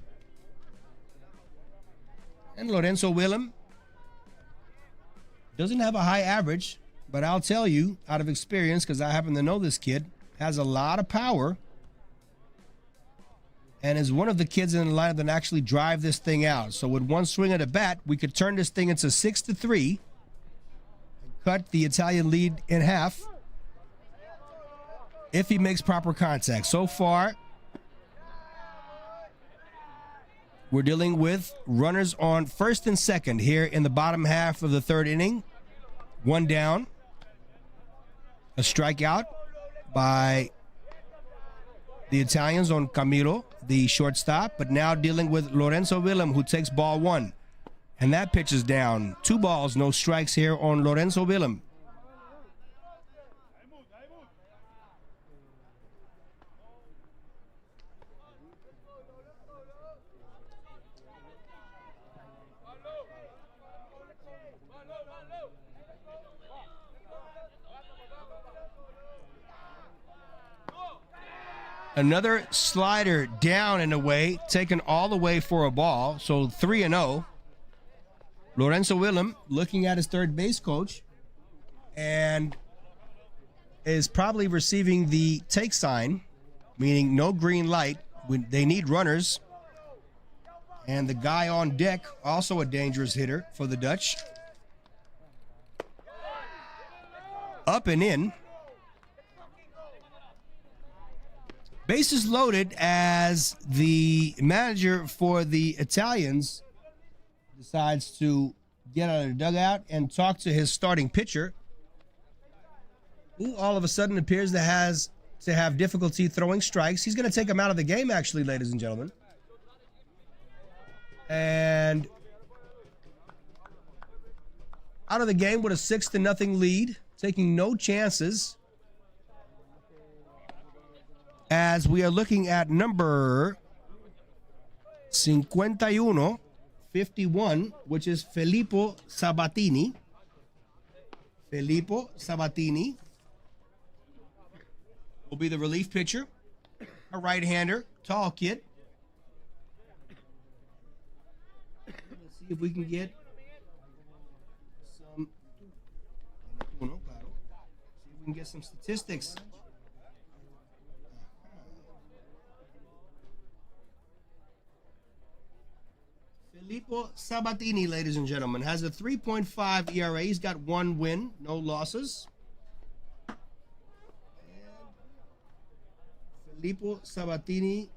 B: And Lorenzo Willem doesn't have a high average, but I'll tell you, out of experience, because I happen to know this kid, has a lot of power and is one of the kids in the lineup that actually drive this thing out. So with one swing of the bat, we could turn this thing into 6-3 and cut the Italian lead in half if he makes proper contact. So far, we're dealing with runners on first and second here in the bottom half of the 3rd inning. 1 down. A strikeout by the Italians on Camilo, the shortstop, but now dealing with Lorenzo Willem, who takes ball 1. And that pitch is down. 2 balls, no strikes here on Lorenzo Willem. Another slider down and away, taken all the way for a ball. So 3-0. Lorenzo Willem looking at his third base coach and is probably receiving the take sign, meaning no green light. They need runners. And the guy on deck, also a dangerous hitter for the Dutch. Up and in. Bases loaded as the manager for the Italians decides to get out of the dugout and talk to his starting pitcher, who all of a sudden appears to have difficulty throwing strikes. He's going to take him out of the game, actually, ladies and gentlemen. And out of the game with a 6-0 lead, taking no chances, as we are looking at number 51, which is Filippo Sabatini. Filippo Sabatini will be the relief pitcher, a right-hander, tall kid. Let's see if we can get some. See if we can get some statistics. Filippo Sabatini, ladies and gentlemen, has a 3.5 ERA. He's got 1 win, no losses. And Filippo Sabatini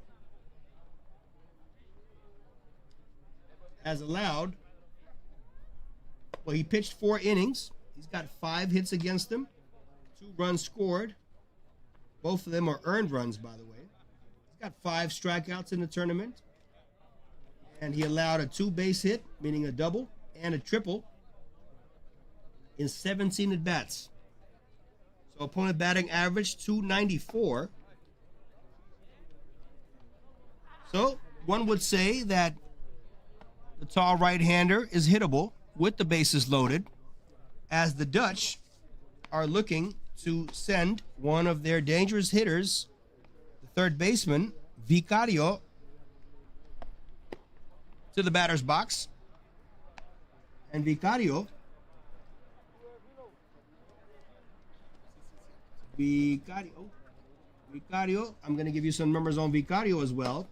B: has allowed, well, he pitched 4 innings. He's got 5 hits against him, 2 runs scored. Both of them are earned runs, by the way. He's got 5 strikeouts in the tournament. And he allowed a 2-base hit, meaning a double, and a triple in 17 at-bats. So opponent batting average, 294. So one would say that the tall right-hander is hittable with the bases loaded, as the Dutch are looking to send one of their dangerous hitters, the third baseman, Vicario, to the batter's box. And Vicario, I'm going to give you some numbers on Vicario as well.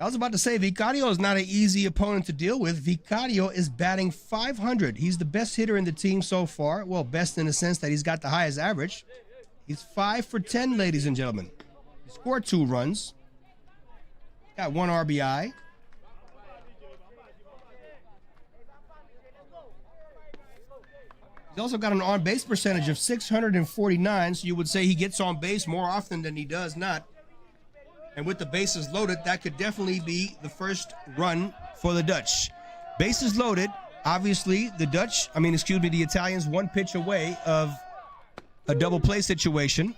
B: I was about to say, Vicario is not an easy opponent to deal with. Vicario is batting 500. He's the best hitter in the team so far. Well, best in the sense that he's got the highest average. He's 5 for 10, ladies and gentlemen. He scored 2 runs. Got 1 RBI. He's also got an on-base percentage of 649, so you would say he gets on base more often than he does not. And with the bases loaded, that could definitely be the first run for the Dutch. Bases loaded, obviously, the Italians one pitch away of a double play situation,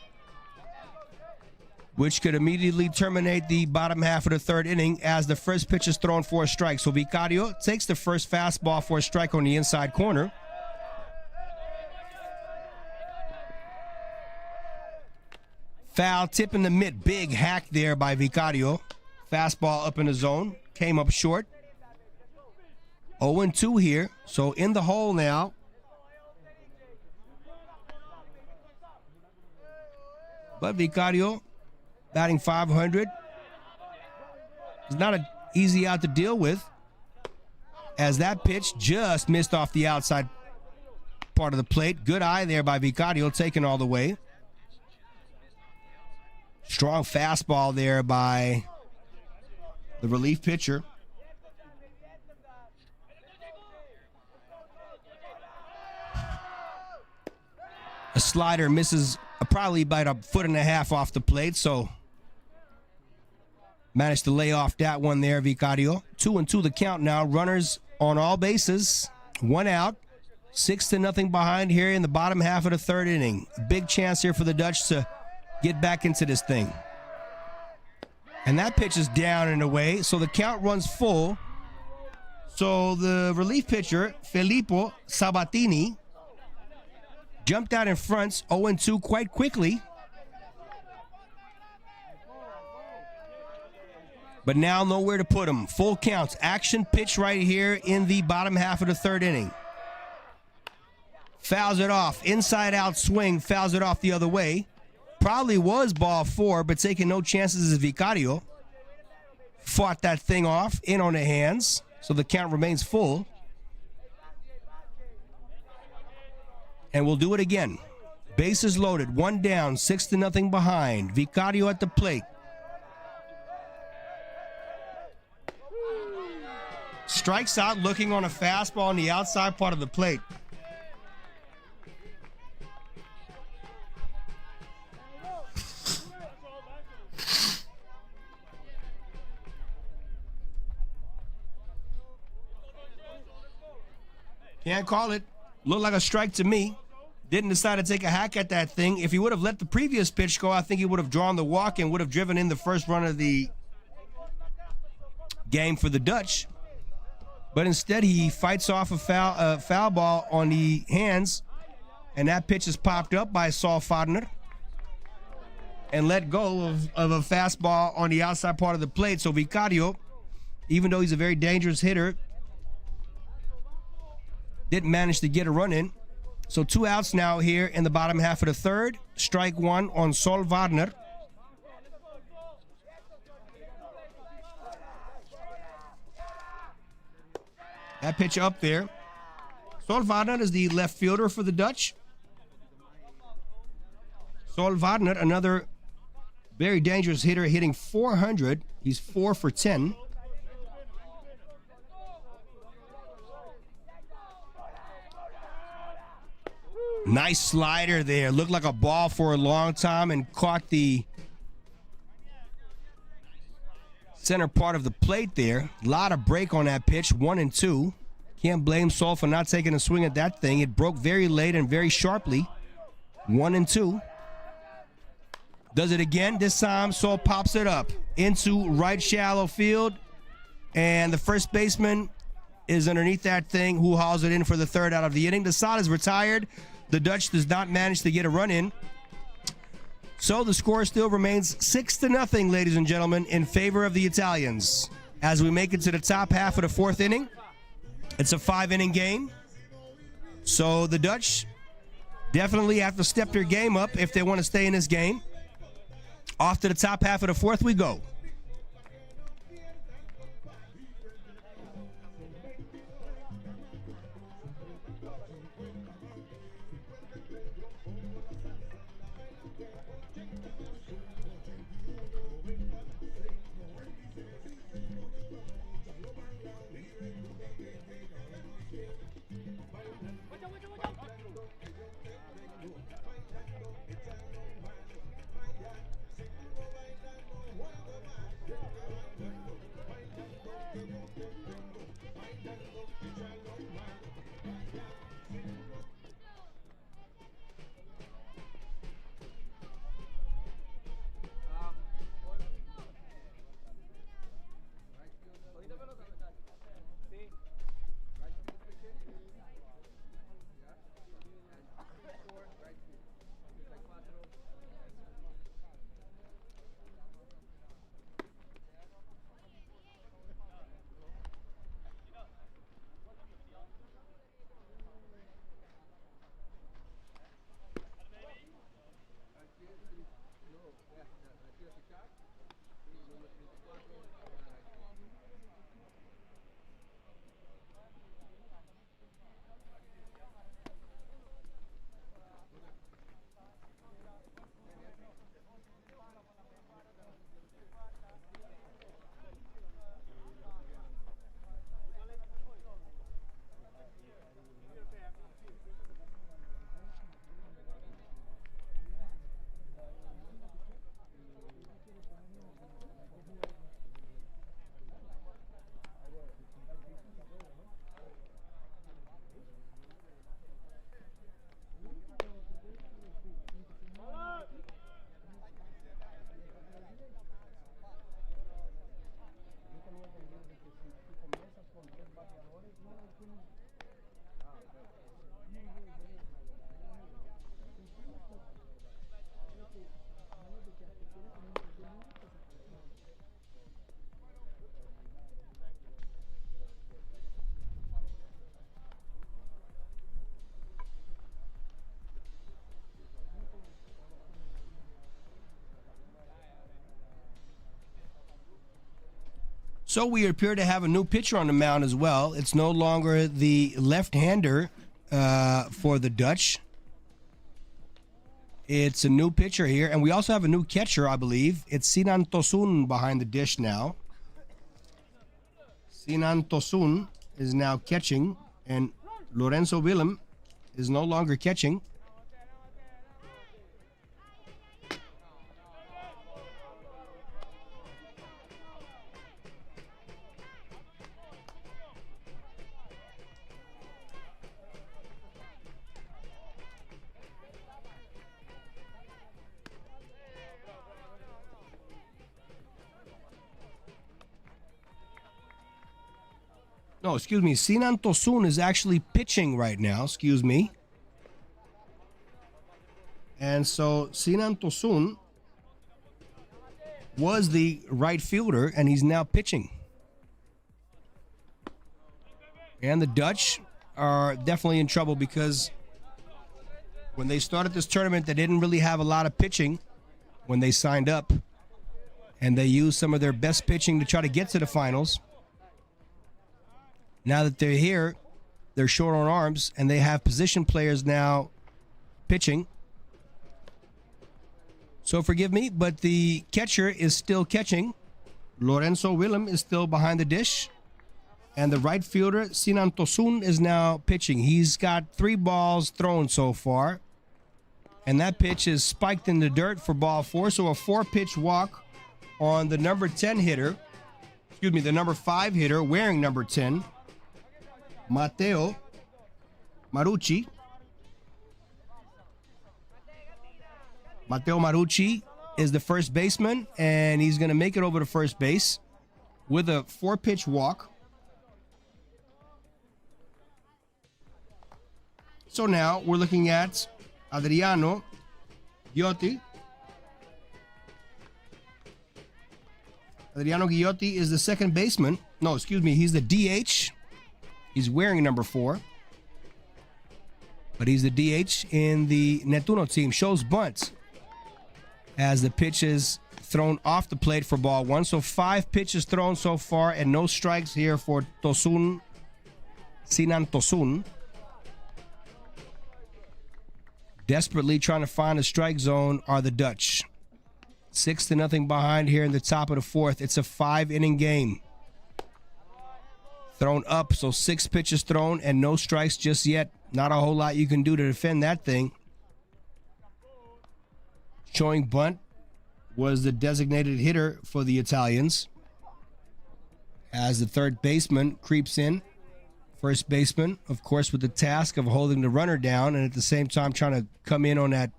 B: which could immediately terminate the bottom half of the third inning as the first pitch is thrown for a strike. So Vicario takes the first fastball for a strike on the inside corner. Foul tip in the mid. Big hack there by Vicario. Fastball up in the zone. Came up short. 0-2 here. So in the hole now. But Vicario batting .500. It's not an easy out to deal with, as that pitch just missed off the outside part of the plate. Good eye there by Vicario, taken all the way. Strong fastball there by the relief pitcher. A slider misses probably about 1.5 feet off the plate, so managed to lay off that one there, Vicario. 2-2 the count now. Runners on all bases. 1 out. 6-0 behind here in the bottom half of the third inning. Big chance here for the Dutch to get back into this thing. And that pitch is down and away, so the count runs full. So the relief pitcher, Filippo Sabatini, jumped out in front, 0-2 quite quickly. But now nowhere to put him. Full counts. Action pitch right here in the bottom half of the third inning. Fouls it off. Inside out swing. Fouls it off the other way. Probably was ball 4, but taking no chances as Vicario fought that thing off. In on the hands. So the count remains full. And we'll do it again. Bases loaded. 1 down. 6-0 behind. Vicario at the plate. Strikes out looking on a fastball on the outside part of the plate. Can't call it. Looked like a strike to me. Didn't decide to take a hack at that thing. If he would have let the previous pitch go, I think he would have drawn the walk and would have driven in the first run of the game for the Dutch. But instead, he fights off a foul ball on the hands, and that pitch is popped up by Saul Fodner and let go of a fastball on the outside part of the plate. So Vicario, even though he's a very dangerous hitter, didn't manage to get a run in. So 2 outs now here in the bottom half of the third. Strike 1 on Saul Fodner. That pitch up there. Saul Fodner is the left fielder for the Dutch. Saul Fodner, another very dangerous hitter, hitting .400. He's 4 for 10. Nice slider there. Looked like a ball for a long time and caught the center part of the plate there. A lot of break on that pitch. 1-2. Can't blame Saul for not taking a swing at that thing. It broke very late and very sharply. 1-2. Does it again. This time Saul pops it up into right shallow field. And the first baseman is underneath that thing, who hauls it in for the third out of the inning. The side is retired. The Dutch does not manage to get a run in. So the score still remains 6-0, ladies and gentlemen, in favor of the Italians. As we make it to the top half of the fourth inning, it's a 5-inning game. So the Dutch definitely have to step their game up if they want to stay in this game. Off to the top half of the fourth we go. So we appear to have a new pitcher on the mound as well. It's no longer the left-hander for the Dutch. It's a new pitcher here. And we also have a new catcher, I believe. It's Sinan Tosun behind the dish now. Sinan Tosun is now catching. And Lorenzo Willem is no longer catching. No, excuse me. Sinan Tosun is actually pitching right now. Excuse me. And so Sinan Tosun was the right fielder, and he's now pitching. And the Dutch are definitely in trouble because when they started this tournament, they didn't really have a lot of pitching when they signed up. And they used some of their best pitching to try to get to the finals. Now that they're here, they're short on arms, and they have position players now pitching. So forgive me, but the catcher is still catching. Lorenzo Willem is still behind the dish. And the right fielder, Sinan Tosun, is now pitching. He's got 3 balls thrown so far. And that pitch is spiked in the dirt for ball 4. So a 4-pitch walk on the number 10 hitter. Excuse me, the number 5 hitter wearing number 10. Matteo Marucci. Matteo Marucci is the first baseman, and he's going to make it over to first base with a 4-pitch walk. So now we're looking at Adriano Giotti. Adriano Giotti is the second baseman. No, excuse me, he's the DH. He's wearing number 4. But he's the DH in the Netuno team. Shows bunt as the pitch is thrown off the plate for ball 1. So 5 pitches thrown so far and no strikes here for Tosun, Sinan Tosun. Desperately trying to find a strike zone are the Dutch. 6-0 behind here in the top of the 4th. It's a 5-inning game. Thrown up, so 6 pitches thrown and no strikes just yet. Not a whole lot you can do to defend that thing. Showing bunt was the designated hitter for the Italians. As the third baseman creeps in. First baseman, of course, with the task of holding the runner down and at the same time trying to come in on that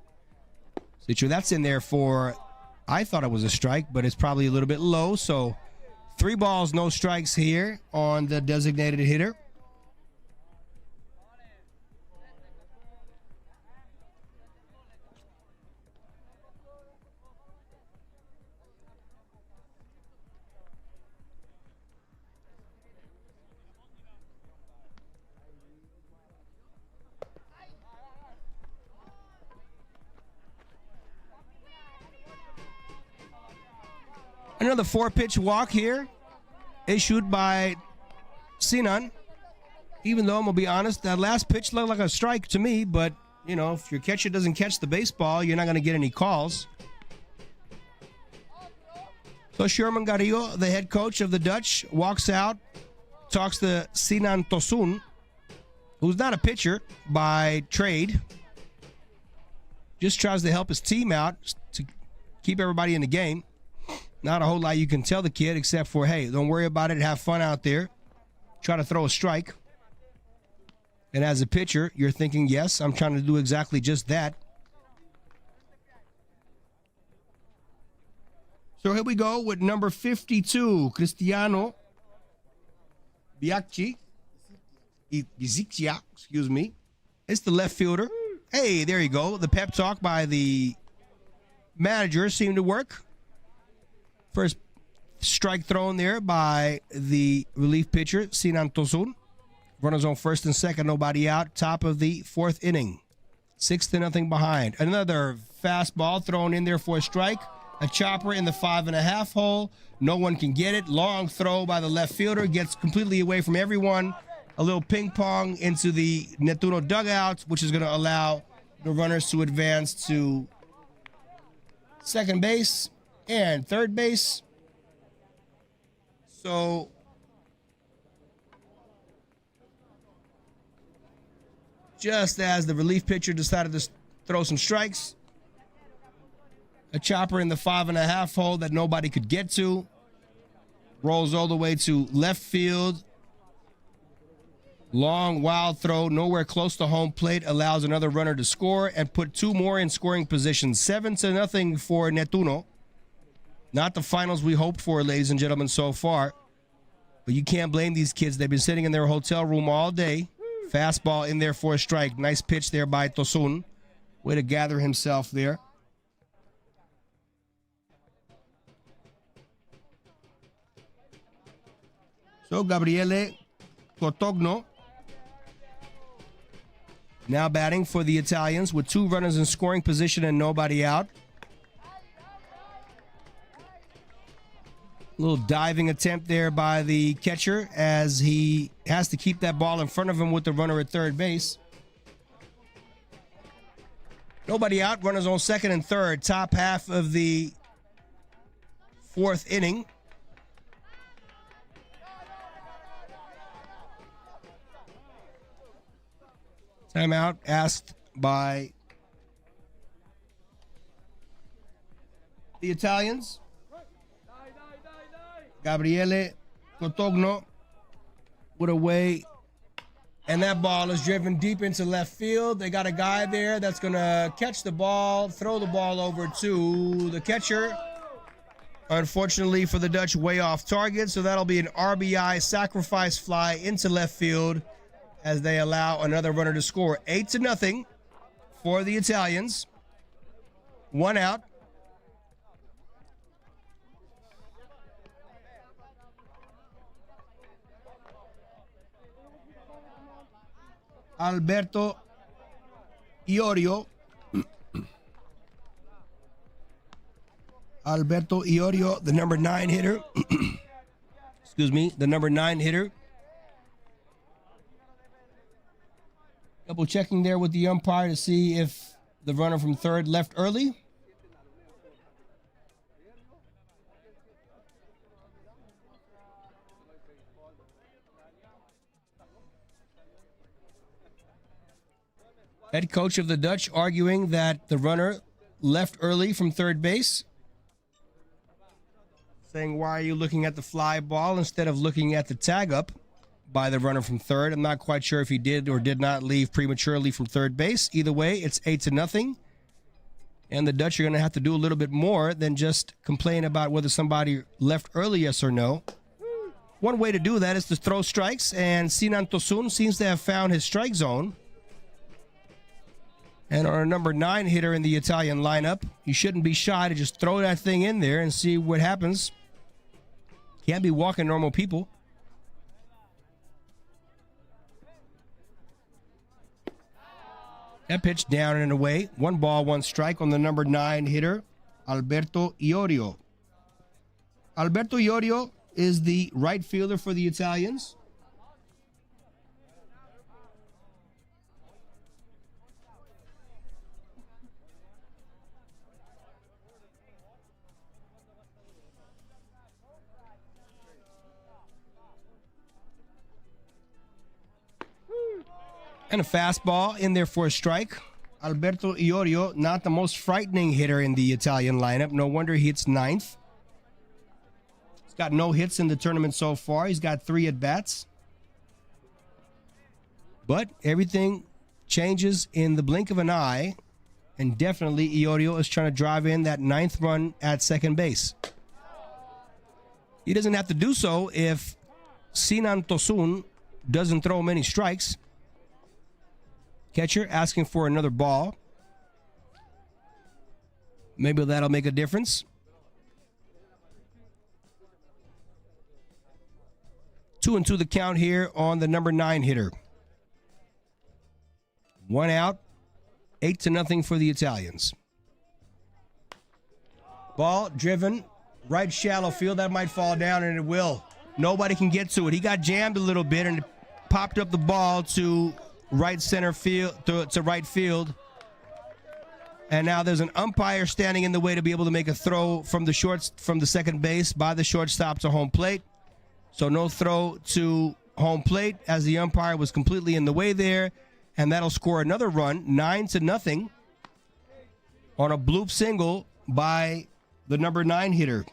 B: situation. That's in there for, I thought it was a strike, but it's probably a little bit low, so 3 balls, no strikes here on the designated hitter. Another 4-pitch walk here, issued by Sinan. Even though, I'm going to be honest, that last pitch looked like a strike to me, but, you know, if your catcher doesn't catch the baseball, you're not going to get any calls. So Sherman Garillo, the head coach of the Dutch, walks out, talks to Sinan Tosun, who's not a pitcher by trade, just tries to help his team out to keep everybody in the game. Not a whole lot you can tell the kid except for, hey, don't worry about it. Have fun out there. Try to throw a strike. And as a pitcher, you're thinking, yes, I'm trying to do exactly just that. So here we go with number 52, Cristiano Biacchi. Excuse me. It's the left fielder. Hey, there you go. The pep talk by the manager seemed to work. First strike thrown there by the relief pitcher, Sinan Tosun. Runners on first and second, nobody out. Top of the fourth inning. 6-0 behind. Another fastball thrown in there for a strike. A chopper in the 5.5 hole. No one can get it. Long throw by the left fielder. Gets completely away from everyone. A little ping pong into the Netuno dugout, which is going to allow the runners to advance to second base and third base. So just as the relief pitcher decided to throw some strikes, a chopper in the 5.5 hole that nobody could get to rolls all the way to left field. Long, wild throw, nowhere close to home plate, allows another runner to score and put two more in scoring position. 7-0 for Netuno. Not the finals we hoped for, ladies and gentlemen, so far. But you can't blame these kids. They've been sitting in their hotel room all day. Fastball in there for a strike. Nice pitch there by Tosun. Way to gather himself there. So Gabriele Cotogno now batting for the Italians with two runners in scoring position and nobody out. A little diving attempt there by the catcher as he has to keep that ball in front of him with the runner at third base. Nobody out. Runners on second and third. Top half of the fourth inning. Timeout asked by the Italians. Gabriele Cotogno with a way, and that ball is driven deep into left field. They got a guy there that's going to catch the ball, throw the ball over to the catcher. Unfortunately for the Dutch, way off target, so that'll be an RBI sacrifice fly into left field as they allow another runner to score. 8-0 for the Italians. One out. Alberto Iorio. Alberto Iorio, the number 9 hitter. Excuse me, the number 9 hitter. Double checking there with the umpire to see if the runner from third left early. Head coach of the Dutch arguing that the runner left early from third base. Saying, why are you looking at the fly ball instead of looking at the tag up by the runner from third? I'm not quite sure if he did or did not leave prematurely from third base. Either way, it's 8-0. And the Dutch are going to have to do a little bit more than just complain about whether somebody left early, yes or no. One way to do that is to throw strikes, and Sinan Tosun seems to have found his strike zone. And our number 9 hitter in the Italian lineup, you shouldn't be shy to just throw that thing in there and see what happens. Can't be walking normal people. That pitch down and away. 1 ball, 1 strike on the number 9 hitter, Alberto Iorio. Alberto Iorio is the right fielder for the Italians. And a fastball in there for a strike. Alberto Iorio, not the most frightening hitter in the Italian lineup. No wonder he hits ninth. He's got no hits in the tournament so far. He's got 3 at-bats. But everything changes in the blink of an eye. And definitely Iorio is trying to drive in that 9th run at second base. He doesn't have to do so if Sinan Tosun doesn't throw many strikes. Catcher asking for another ball. Maybe that'll make a difference. 2-2 the count here on the number 9 hitter. 1 out, 8-0 for the Italians. Ball driven, right shallow field. That might fall down, and it will. Nobody can get to it. He got jammed a little bit and popped up the ball to right center field, to right field. And now there's an umpire standing in the way to be able to make a throw from the second base by the shortstop to home plate. So no throw to home plate as the umpire was completely in the way there. And that'll score another run, 9-0 on a bloop single by the number 9 hitter.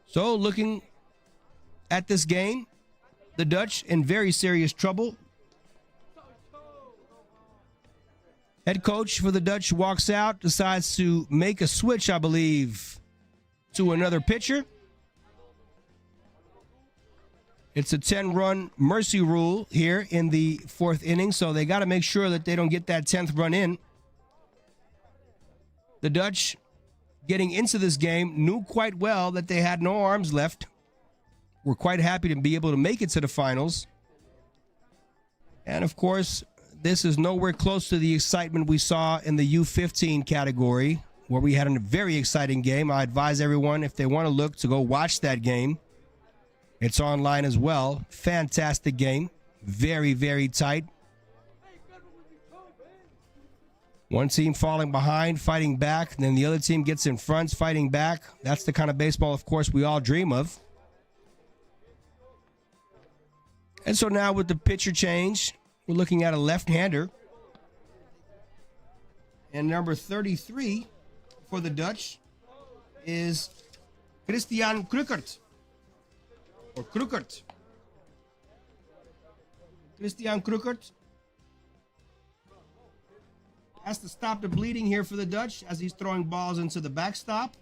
B: So looking at this game, the Dutch in very serious trouble. Head coach for the Dutch walks out, decides to make a switch, I believe, to another pitcher. It's a 10-run mercy rule here in the 4th inning, so they got to make sure that they don't get that 10th run in. The Dutch, getting into this game, knew quite well that they had no arms left. Were quite happy to be able to make it to the finals. And, of course, this is nowhere close to the excitement we saw in the U15 category, where we had a very exciting game. I advise everyone, if they want to look, to go watch that game. It's online as well. Fantastic game. Very, very tight. One team falling behind, fighting back, and then the other team gets in front, fighting back. That's the kind of baseball, of course, we all dream of. And so now with the pitcher change, we're looking at a left-hander. And number 33 for the Dutch is Christian Krukert. Or Krukert. Christian Krukert has to stop the bleeding here for the Dutch as he's throwing balls into the backstop.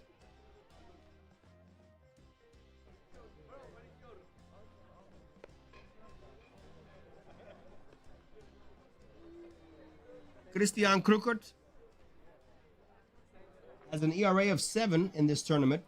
B: Christian Krukert has an ERA of 7 in this tournament.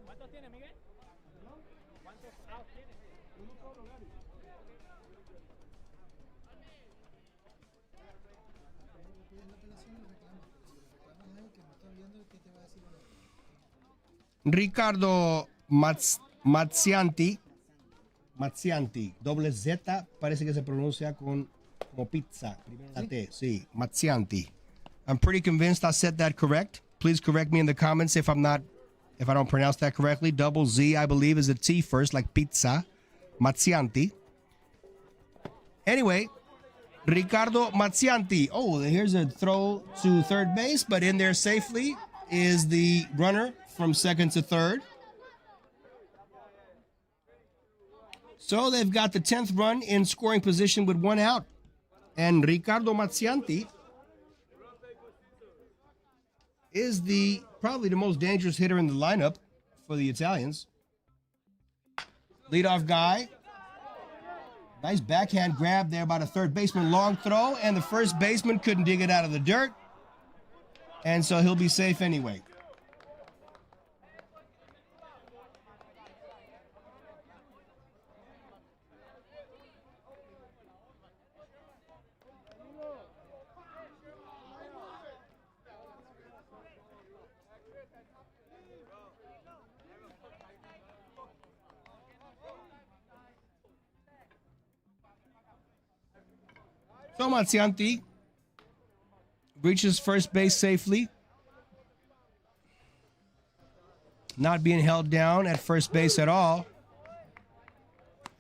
C: ¿Cuántos tiene, Miguel? ¿Cuántos outs tiene? Uno solo, Gary.
B: Ricardo Mazzianti, doble Z, parece que se pronuncia como pizza, primera T, sí, Mazzianti. I'm pretty convinced I said that correct. please correct me in the comments if I don't pronounce that correctly. Double Z, I believe, is a T first, like pizza. Mazzianti. Anyway, Ricardo Mazzianti. Oh, here's a throw to third base, but in there safely is the runner from second to third. So they've got the 10th run in scoring position with 1 out. And Ricardo Mazzianti is probably the most dangerous hitter in the lineup for the Italians. Leadoff guy. Nice backhand grab there by the third baseman. Long throw, and the first baseman couldn't dig it out of the dirt. And so he'll be safe anyway. So Mazzianti reaches first base safely. Not being held down at first base at all,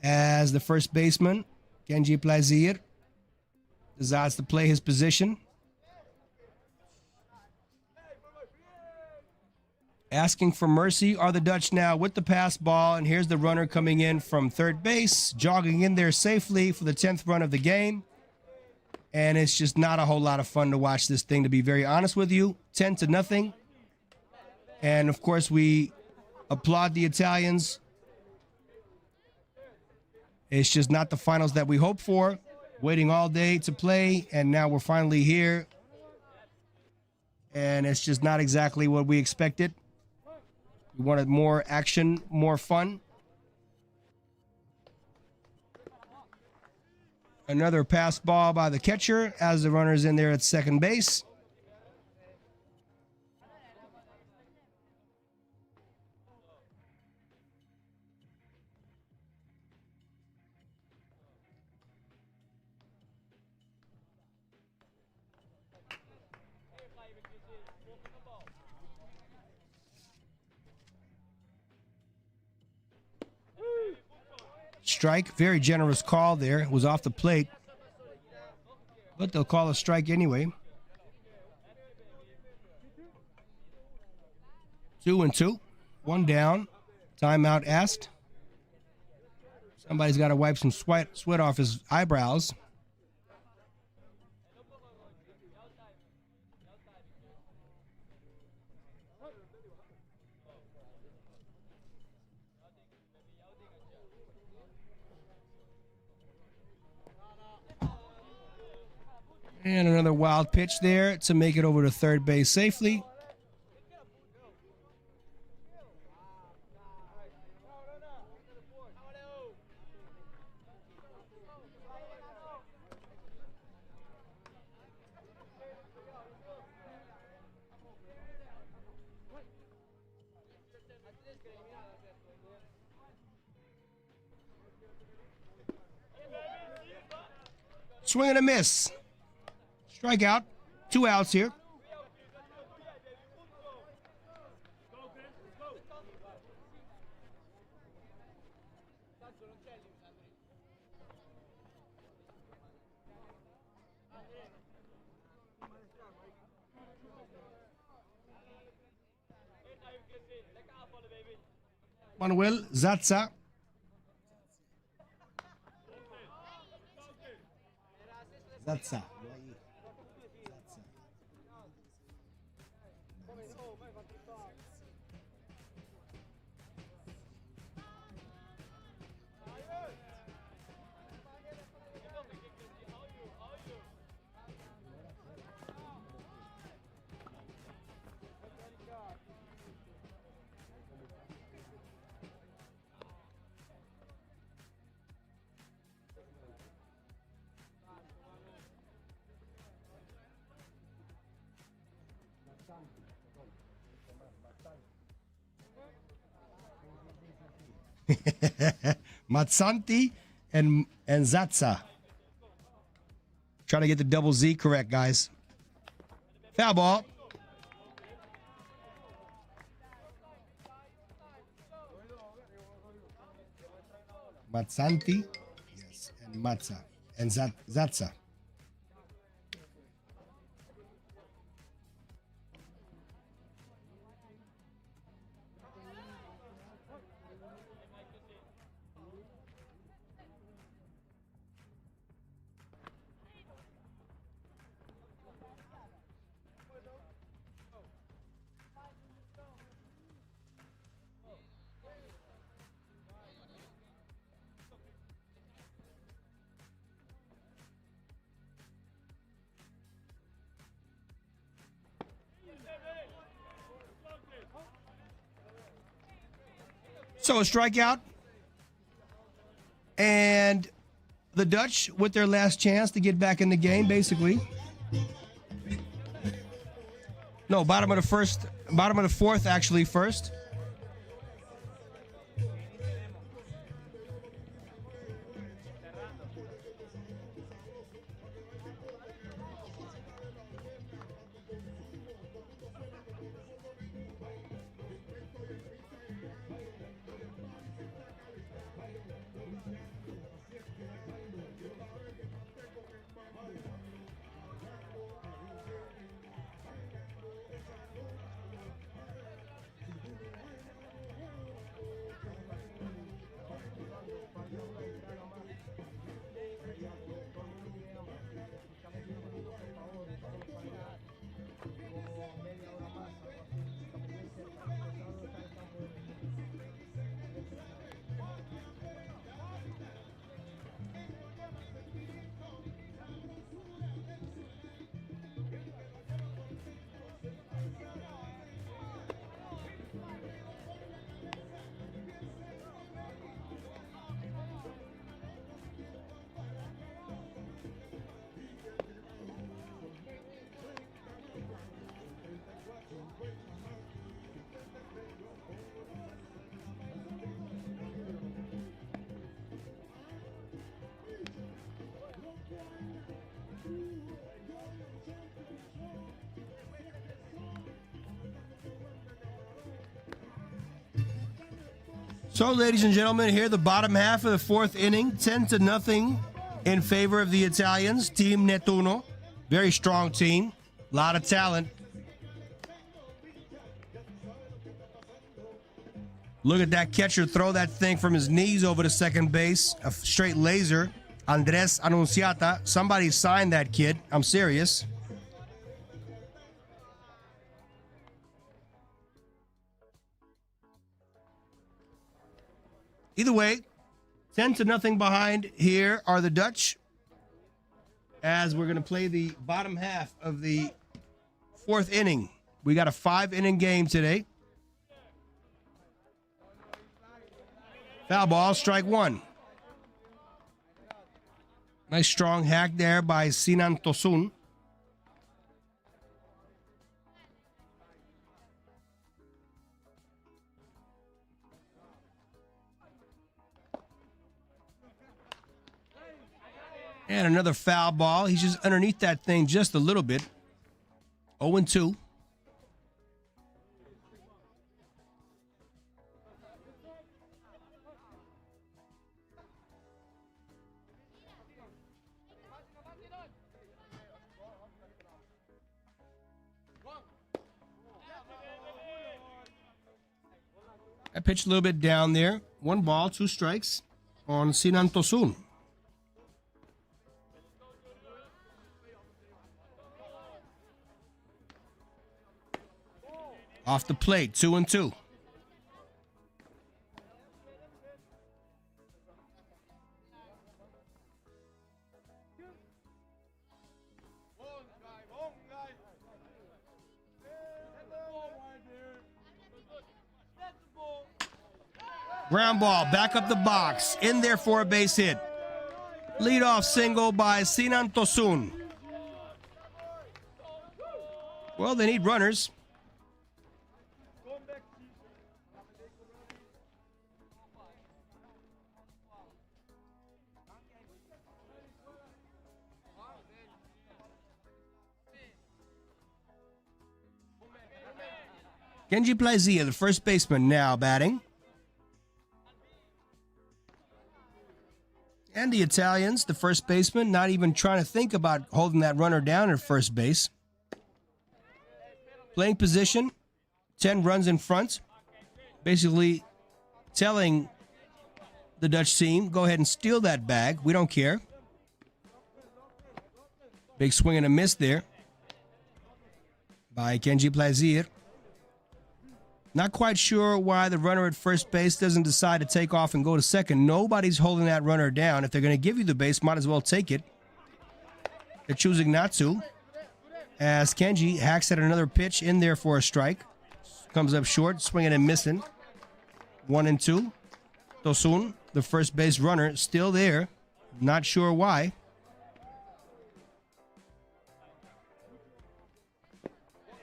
B: as the first baseman, Kenji Plaisir, decides to play his position. Asking for mercy are the Dutch now with the pass ball, and here's the runner coming in from third base, jogging in there safely for the 10th run of the game. And it's just not a whole lot of fun to watch this thing, to be very honest with you. 10-0. And, of course, we applaud the Italians. It's just not the finals that we hoped for. Waiting all day to play, and now we're finally here. And it's just not exactly what we expected. We wanted more action, more fun. Another pass ball by the catcher as the runner's in there at second base. Strike, very generous call there. It was off the plate, but they'll call a strike anyway. 2-2, 1 down. Timeout asked. Somebody's got to wipe some sweat off his eyebrows. And another wild pitch there to make it over to third base safely. Swing and a miss. Strikeout. 2 outs here. Manuel Zatza. Zatza. Mazzanti and Zatza. Trying to get the double Z correct, guys. Foul ball. Mazzanti, yes, and Mazza, and Zatza. So a strikeout. And the Dutch with their last chance to get back in the game, basically. No, bottom of the fourth, actually, first. So, ladies and gentlemen, here the bottom half of the fourth inning, 10-0 in favor of the Italians. Team Nettuno, very strong team, a lot of talent. Look at that catcher throw that thing from his knees over to second base, a straight laser. Andres Annunziata, somebody signed that kid. I'm serious. Either way, 10-0 behind here are the Dutch, as we're going to play the bottom half of the fourth inning. We got a 5-inning game today. Foul ball, strike one. Nice strong hack there by Sinan Tosun. And another foul ball. He's just underneath that thing just a little bit. 0-2. I pitched a little bit down there. 1 ball, 2 strikes on Sinan Tosun. Off the plate, 2-2. Ground ball, back up the box, in there for a base hit. Leadoff single by Sinan Tosun. Well, they need runners. Genji Plazia, the first baseman, now batting. And the Italians, the first baseman, not even trying to think about holding that runner down at first base. Playing position, 10 runs in front. Basically telling the Dutch team, go ahead and steal that bag. We don't care. Big swing and a miss there by Kenji Plaisir. Not quite sure why the runner at first base doesn't decide to take off and go to second. Nobody's holding that runner down. If they're going to give you the base, might as well take it. They're choosing not to, as Kenji hacks at another pitch in there for a strike. Comes up short, swinging and missing. 1-2. Tosun, the first base runner, still there. Not sure why.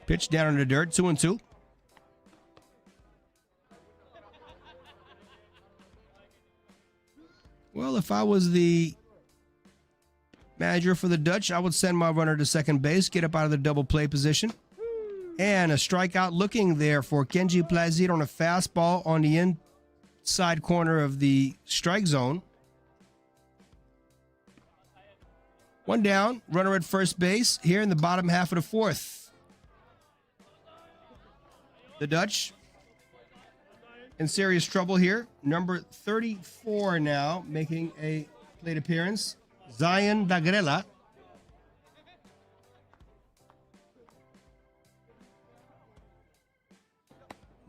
B: Pitch down in the dirt, 2-2. Well, if I was the manager for the Dutch, I would send my runner to second base, get up out of the double play position. And a strikeout looking there for Kenji Plaisir on a fastball on the inside corner of the strike zone. One down, runner at first base here in the bottom half of the fourth. The Dutch in serious trouble here. Number 34 now making a plate appearance. Zion Dagrela.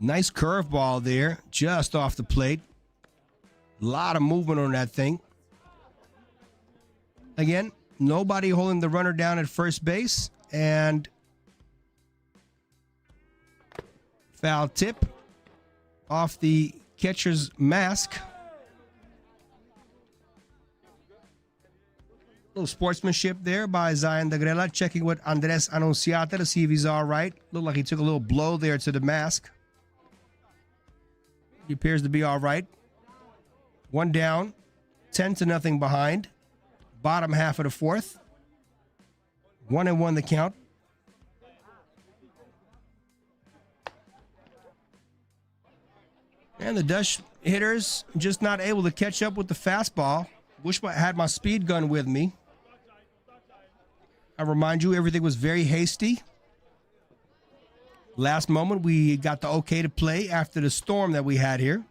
B: Nice curveball there, just off the plate. A lot of movement on that thing. Again, nobody holding the runner down at first base. And foul tip off the catcher's mask. Little sportsmanship there by Zion Dagrela, checking with Andres Anunciata to see if he's all right. Looked like he took a little blow there to the mask. He appears to be all right. One down, 10-0 behind. Bottom half of the fourth. 1-1 the count. And the Dutch hitters just not able to catch up with the fastball. Wish I had my speed gun with me. I remind you, everything was very hasty. Last moment, we got the okay to play after the storm that we had here.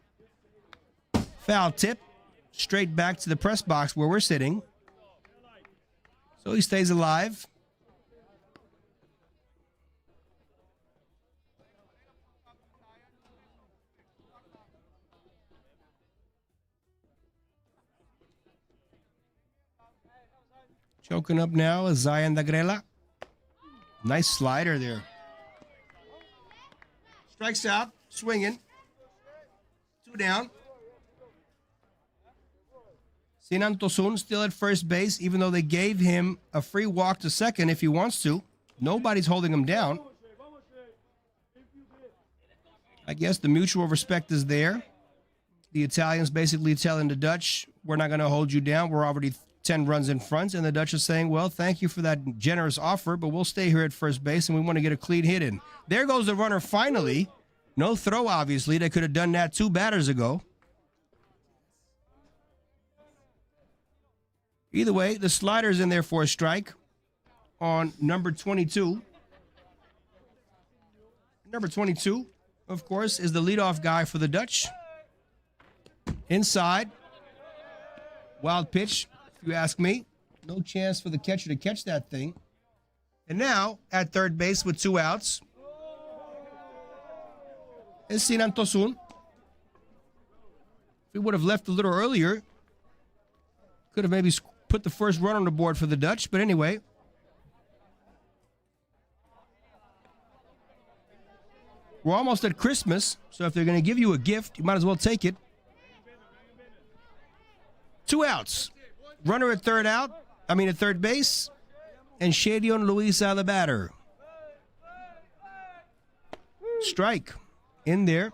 B: Foul tip, straight back to the press box where we're sitting. So he stays alive. Choking up now is Zion Dagrela. Nice slider there. Strikes out, swinging. 2 down. Sinan Tosun still at first base, even though they gave him a free walk to second if he wants to. Nobody's holding him down. I guess the mutual respect is there. The Italians basically telling the Dutch, we're not going to hold you down. We're already 10 runs in front. And the Dutch are saying, well, thank you for that generous offer, but we'll stay here at first base and we want to get a clean hit in. There goes the runner finally. No throw, obviously. They could have done that 2 batters ago. Either way, the slider's in there for a strike on number 22. Number 22, of course, is the leadoff guy for the Dutch. Inside. Wild pitch, if you ask me. No chance for the catcher to catch that thing. And now, at third base with 2 outs, is Sinan Tosun. If we would have left a little earlier, could have maybe put the first run on the board for the Dutch. But anyway, we're almost at Christmas, so if they're going to give you a gift, you might as well take it. 2 outs. Runner at third base, and Shadion Luisa the batter. Strike in there.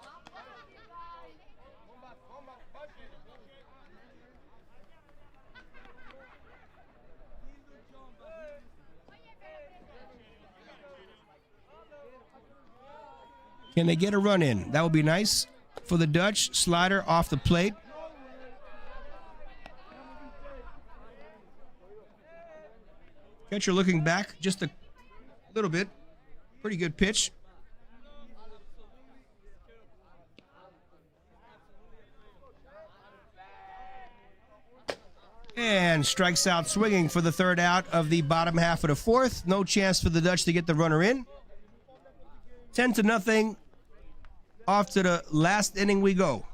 B: Can they get a run in? That would be nice for the Dutch. Slider off the plate. Catcher looking back just a little bit. Pretty good pitch. And strikes out swinging for the third out of the bottom half of the fourth. No chance for the Dutch to get the runner in. 10-0. Off to the last inning we go.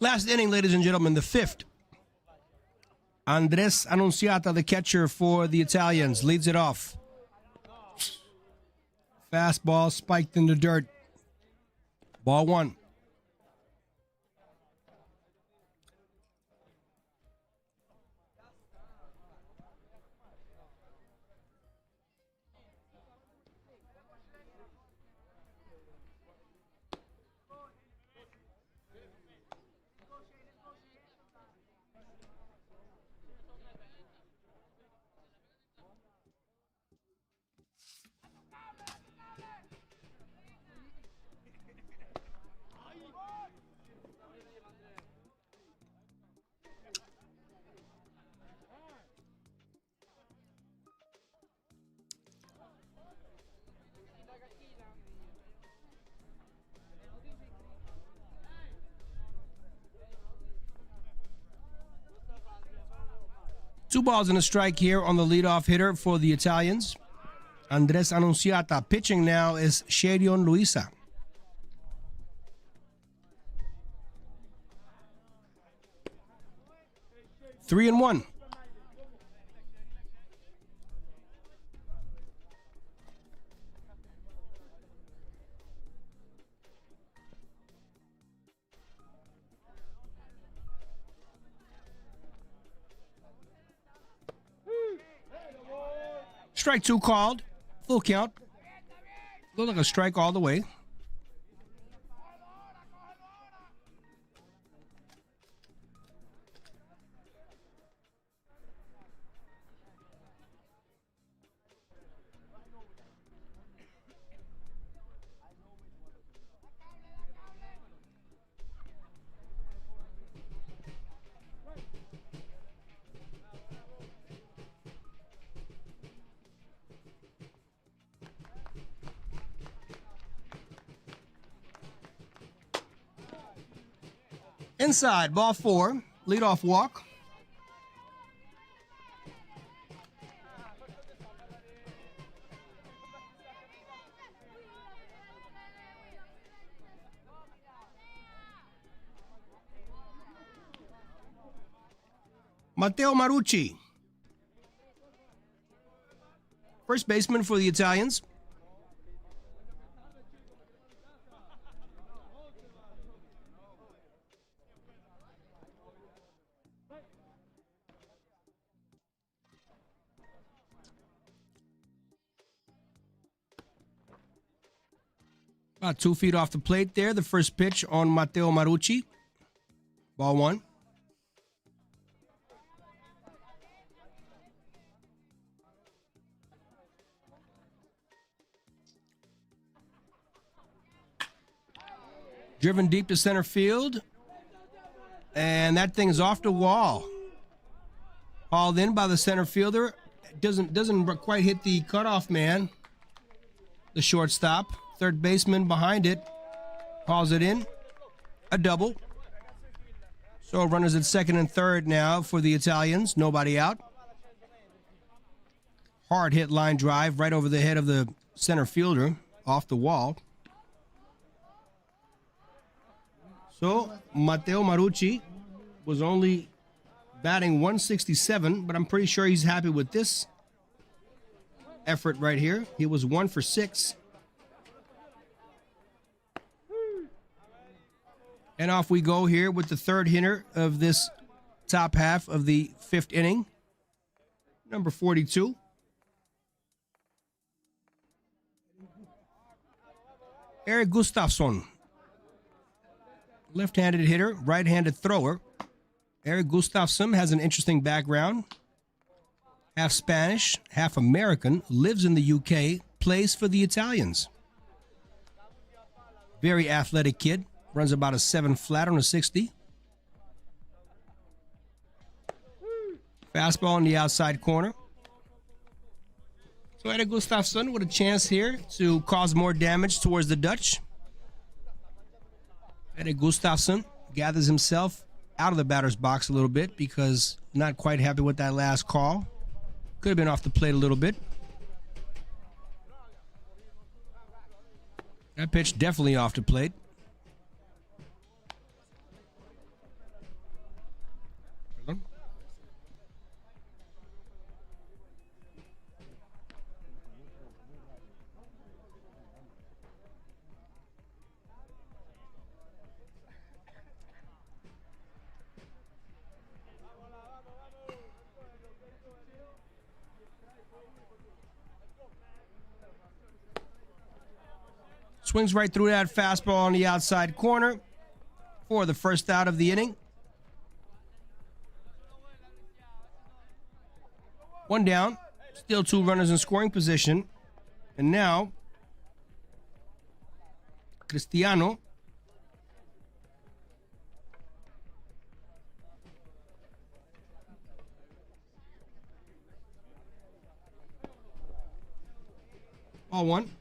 B: Last inning, ladies and gentlemen, the fifth. Andres Annunziata, the catcher for the Italians, leads it off. Fastball spiked in the dirt. Ball one. 2 balls and a strike here on the leadoff hitter for the Italians. Andres Annunziata. Pitching now is Shadion Luisa. Three and one. Strike 2 called. Full count. Looked like a strike all the way. Inside, ball 4, leadoff walk. Matteo Marucci, first baseman for the Italians. About 2 feet off the plate there. The first pitch on Matteo Marucci. Ball 1. Driven deep to center field. And that thing is off the wall. Hauled in by the center fielder. Doesn't quite hit the cutoff man. The shortstop. Third baseman behind it. Hauls it in. A double. So runners at second and third now for the Italians. Nobody out. Hard hit line drive right over the head of the center fielder. Off the wall. So Matteo Marucci was only batting 167, but I'm pretty sure he's happy with this effort right here. He was 1 for 6. And off we go here with the third hitter of this top half of the 5th inning. Number 42. Eric Gustafsson. Left-handed hitter, right-handed thrower. Eric Gustafsson has an interesting background. Half Spanish, half American, lives in the UK, plays for the Italians. Very athletic kid. Runs about a 7 flat on a 60. Fastball in the outside corner. So Eric Gustafsson with a chance here to cause more damage towards the Dutch. Eric Gustafsson gathers himself out of the batter's box a little bit because not quite happy with that last call. Could have been off the plate a little bit. That pitch definitely off the plate. Swings right through that fastball on the outside corner for the first out of the inning. 1 down, still 2 runners in scoring position. And now, Cristiano ball 1.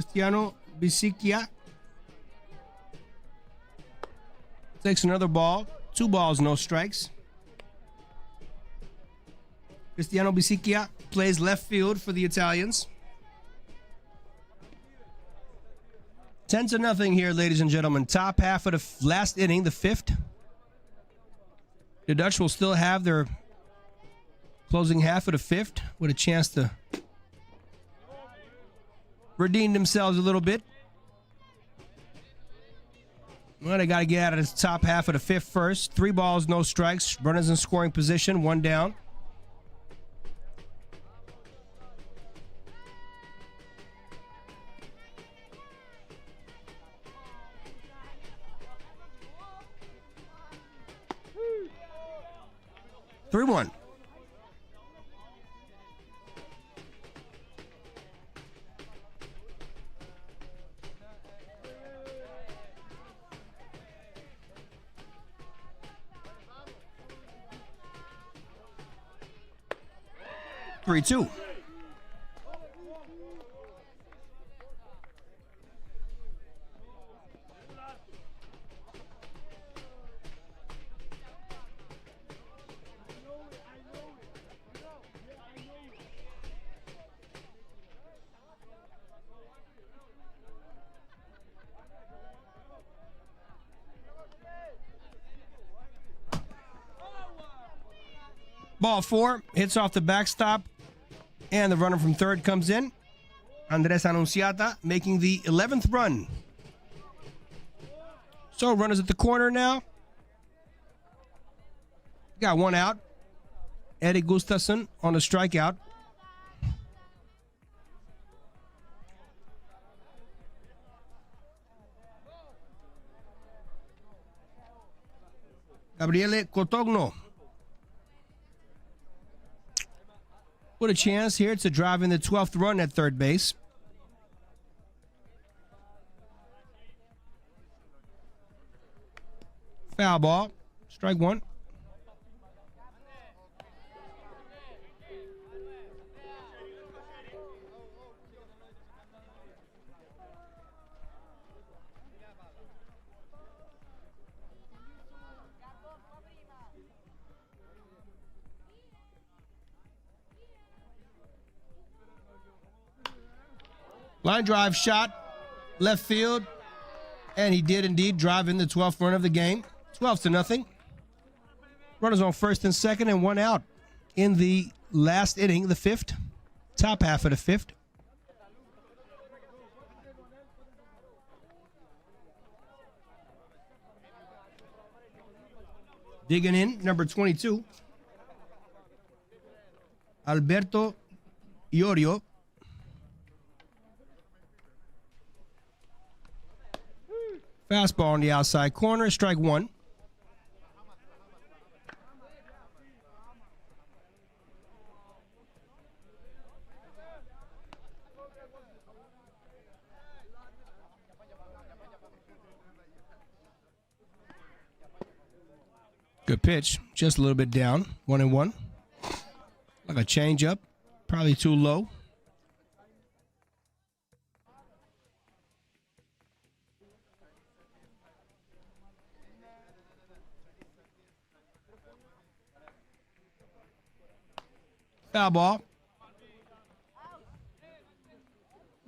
B: Cristiano Bisikia takes another ball. 2 balls, no strikes. Cristiano Bisikia plays left field for the Italians. 10-0 here, ladies and gentlemen. Top half of the last inning, the 5th. The Dutch will still have their closing half of the 5th with a chance to redeem themselves a little bit. Well, they got to get out of this top half of the 5th first. 3 balls, no strikes. Runners in scoring position, 1 down. Three one. Three two. Ball 4 hits off the backstop, and the runner from third comes in. Andres Anunciata making the 11th run. So runners at the corner now. Got 1 out. Eddie Gustafsson on a strikeout. Gabriele Cotogno with a chance here to drive in the 12th run at third base. Foul ball. Strike 1. Line drive shot, left field, and he did indeed drive in the 12th run of the game. 12-0. Runners on first and second and 1 out in the last inning, the 5th, top half of the 5th. Digging in, number 22, Alberto Iorio. Fastball on the outside corner, strike 1. Good pitch, just a little bit down, 1-1. Like a changeup, probably too low. Foul ball.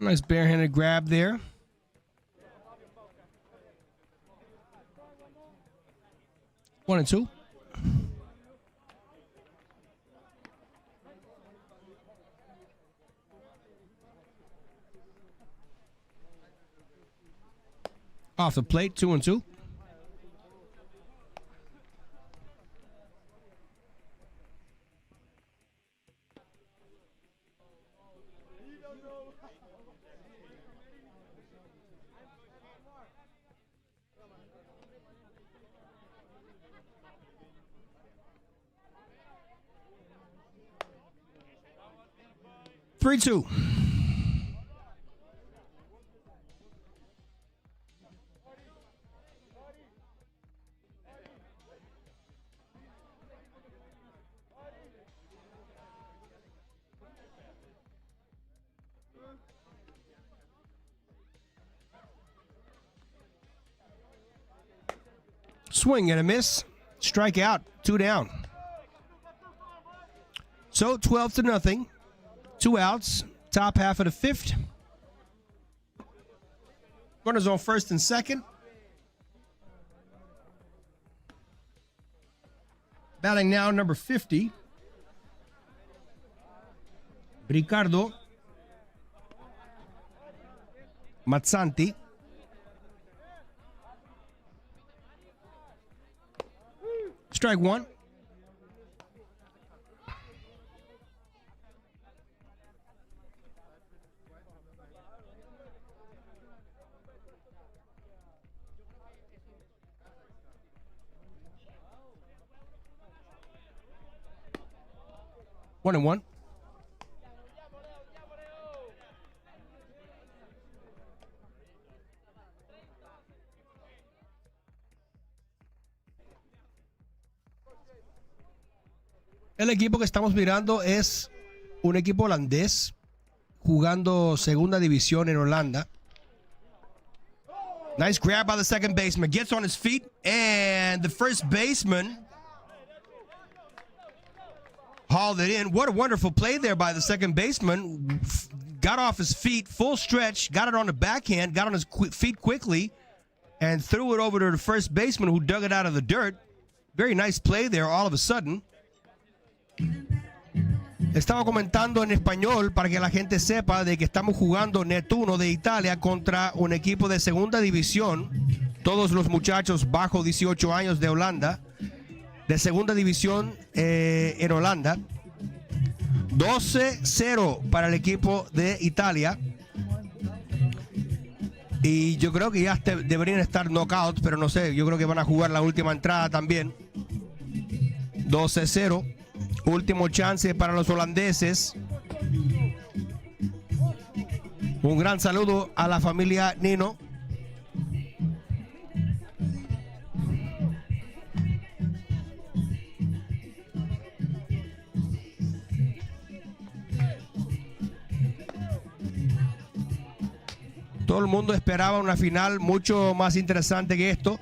B: Nice barehanded grab there. One and two. Off the plate, 2-2. Three, 2. Swing and a miss. Strike out. 2 down. So 12-0. 2 outs. Top half of the 5th. Runners on 1st and 2nd. Batting now, number 50. Ricardo Mazzanti. Strike 1. One and one. El equipo que estamos mirando es un equipo holandés jugando segunda división en Holanda. Nice grab by the second baseman. Gets on his feet, and the first baseman hauled it in. What a wonderful play there by the second baseman. Got off his feet, full stretch, got it on the backhand, got on his feet quickly, and threw it over to the first baseman who dug it out of the dirt. Very nice play there all of a sudden. Estaba comentando en español para que la gente sepa de que estamos jugando Net 1 de Italia contra un equipo de segunda división. Todos los muchachos bajo 18 años de Holanda, de segunda división en Holanda. 12-0 para el equipo de Italia. Y yo creo que ya deberían estar knockouts, pero no sé, yo creo que van a jugar la última entrada también. 12-0. Último chance para los holandeses. Un gran saludo a la familia Nino. Todo el mundo esperaba una final mucho más interesante que esto,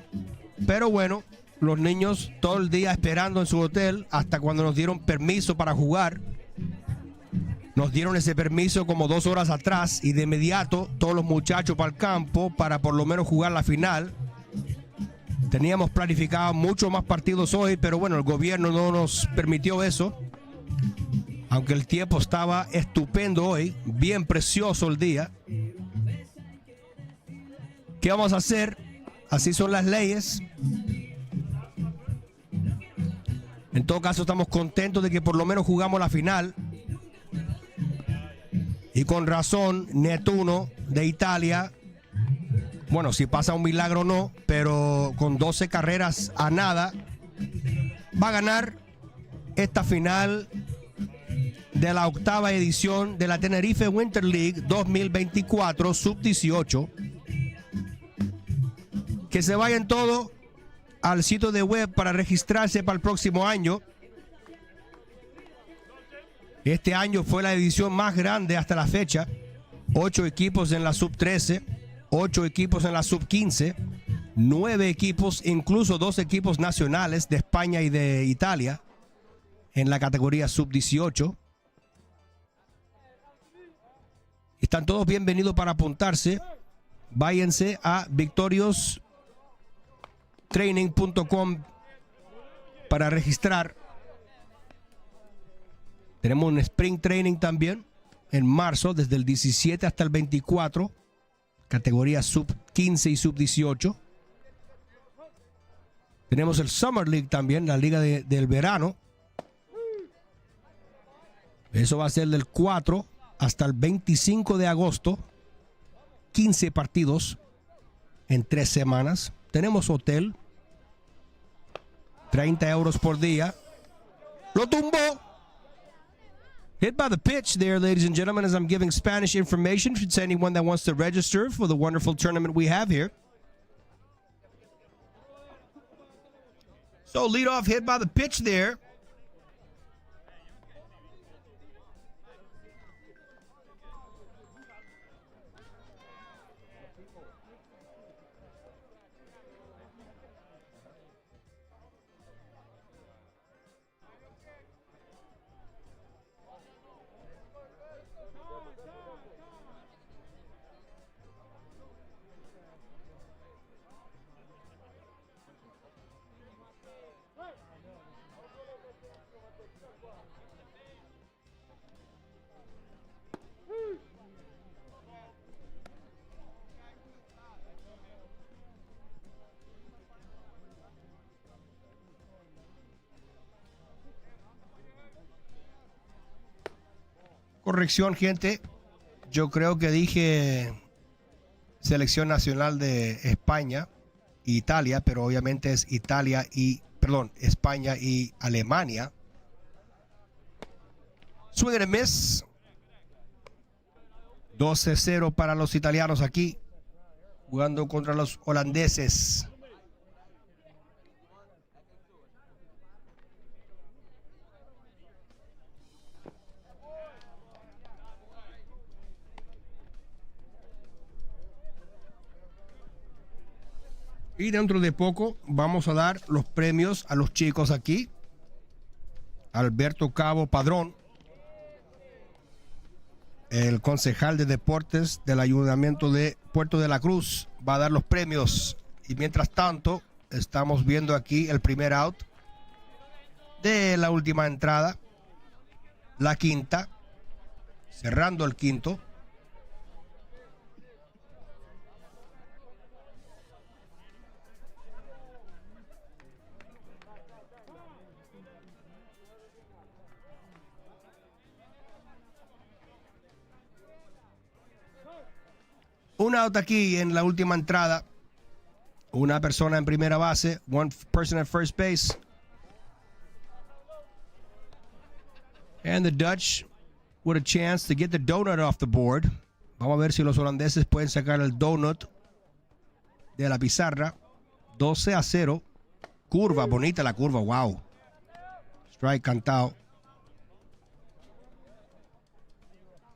B: pero bueno, los niños todo el día esperando en su hotel hasta cuando nos dieron permiso para jugar. Nos dieron ese permiso como 2 horas atrás y de inmediato todos los muchachos para el campo para por lo menos jugar la final. Teníamos planificado muchos más partidos hoy, pero bueno, el gobierno no nos permitió eso. Aunque el tiempo estaba estupendo hoy, bien precioso el día. ¿Qué vamos a hacer? Así son las leyes. En todo caso, estamos contentos de que por lo menos jugamos la final. Y con razón, Net 1 de Italia, bueno, si pasa un milagro no, pero con 12 carreras a nada, va a ganar esta final de la 8ª edición de la Tenerife Winter League 2024 Sub-18. Que se vayan todos al sitio de web para registrarse para el próximo año. Este año fue la edición más grande hasta la fecha. 8 equipos en la Sub-13, 8 equipos en la Sub-15, 9 equipos, incluso 2 equipos nacionales de España y de Italia en la categoría Sub-18. Están todos bienvenidos para apuntarse. Váyanse a victoriostraining.com para registrar. Tenemos un Spring Training también en marzo, desde el 17 hasta el 24, categoría Sub-15 y Sub-18. Tenemos el Summer League también, la liga del verano. Eso va a ser del 4 hasta el 25 de agosto. 15 partidos en 3 semanas. Tenemos hotel. 30 euros por día. Lo tumbó. Hit by the pitch there, ladies and gentlemen, as I'm giving Spanish information to anyone that wants to register for the wonderful tournament we have here. So leadoff hit by the pitch there. Corrección, gente. Yo creo que dije selección nacional de España e Italia, pero obviamente es España y Alemania. Swing and a miss. 12-0 para los italianos aquí, jugando contra los holandeses. Y dentro de poco vamos a dar los premios a los chicos aquí. Alberto Cabo Padrón, el concejal de deportes del ayuntamiento de Puerto de la Cruz, va a dar los premios. Y mientras tanto, estamos viendo aquí el primer out de la última entrada, la quinta, cerrando el quinto. Un out aquí en la última entrada. Una persona en primera base. One person at first base. And the Dutch with a chance to get the donut off the board. Vamos a ver si los holandeses pueden sacar el donut de la pizarra. 12-0. Curva, bonita la curva. Wow. Strike cantado.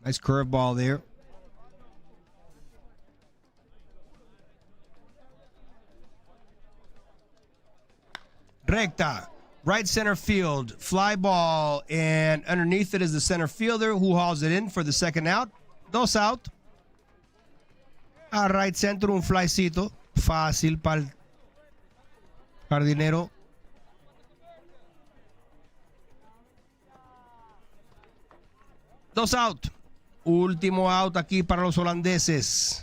B: Nice curveball there. Recta, right center field, fly ball, and underneath it is the center fielder who hauls it in for the second out. 2 out. A right center, un flycito, fácil para el jardinero. Dos out. Último out aquí para los holandeses.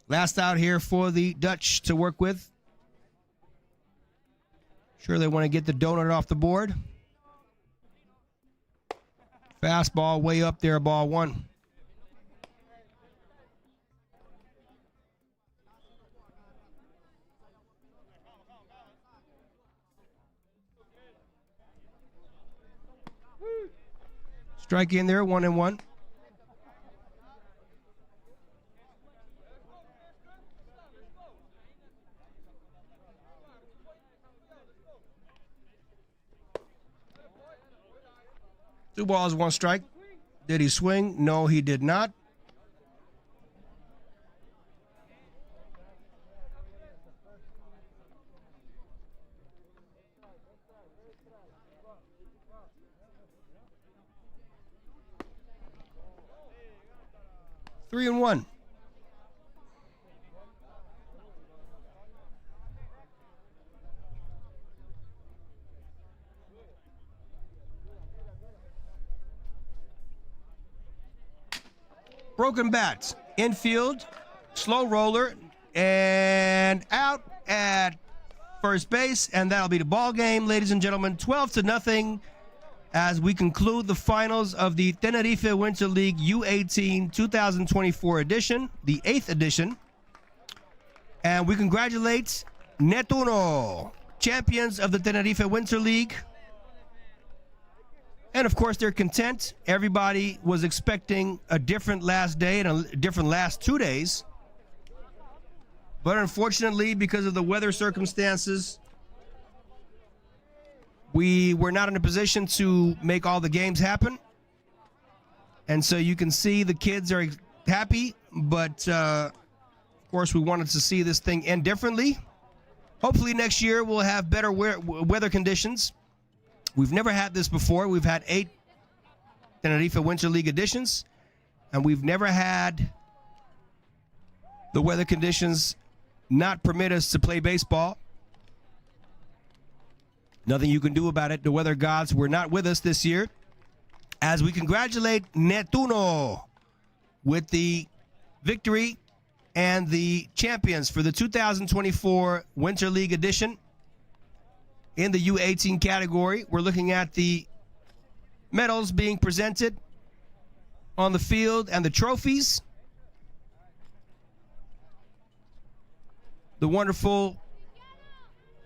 B: Last out here for the Dutch to work with. Sure, they want to get the donut off the board. Fastball way up there, ball one. Strike in there, 1-1. Two balls, one strike. Did he swing? No, he did not. Three and one. Broken bats, infield, slow roller, and out at first base, and that'll be the ball game, ladies and gentlemen. 12-0 as we conclude the finals of the Tenerife Winter League U18 2024 edition, the 8th edition. And we congratulate Netuno, champions of the Tenerife Winter League. And of course, they're content. Everybody was expecting a different last day and a different last 2 days. But unfortunately, because of the weather circumstances, we were not in a position to make all the games happen. And so you can see the kids are happy, but of course, we wanted to see this thing end differently. Hopefully next year we'll have better weather conditions. We've never had this before. We've had 8 Tenerife Winter League editions, and we've never had the weather conditions not permit us to play baseball. Nothing you can do about it. The weather gods were not with us this year. As we congratulate Netuno with the victory and the champions for the 2024 Winter League edition. In the U18 category, we're looking at the medals being presented on the field and the trophies. The wonderful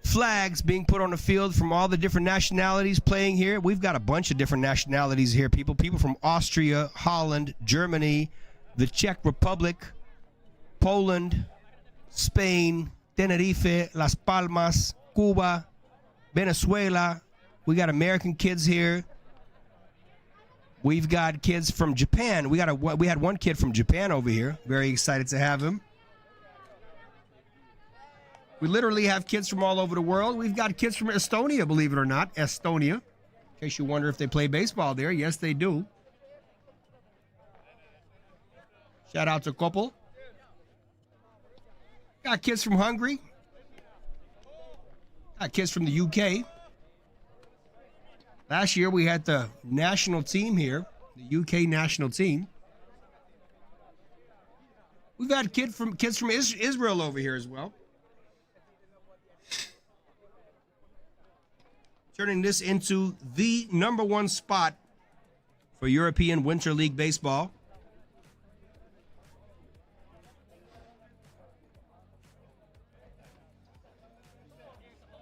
B: flags being put on the field from all the different nationalities playing here. We've got a bunch of different nationalities here, people. People from Austria, Holland, Germany, the Czech Republic, Poland, Spain, Tenerife, Las Palmas, Cuba, Venezuela. We got American kids here. We've got kids from Japan. We had one kid from Japan over here. Very excited to have him. We literally have kids from all over the world. We've got kids from Estonia, believe it or not. Estonia. In case you wonder if they play baseball there. Yes, they do. Shout out to Koppel. Got kids from Hungary. Got kids from the UK. Last year we had the national team here, the UK national team. We've had kids from Israel over here as well. Turning this into the #1 spot for European Winter League Baseball.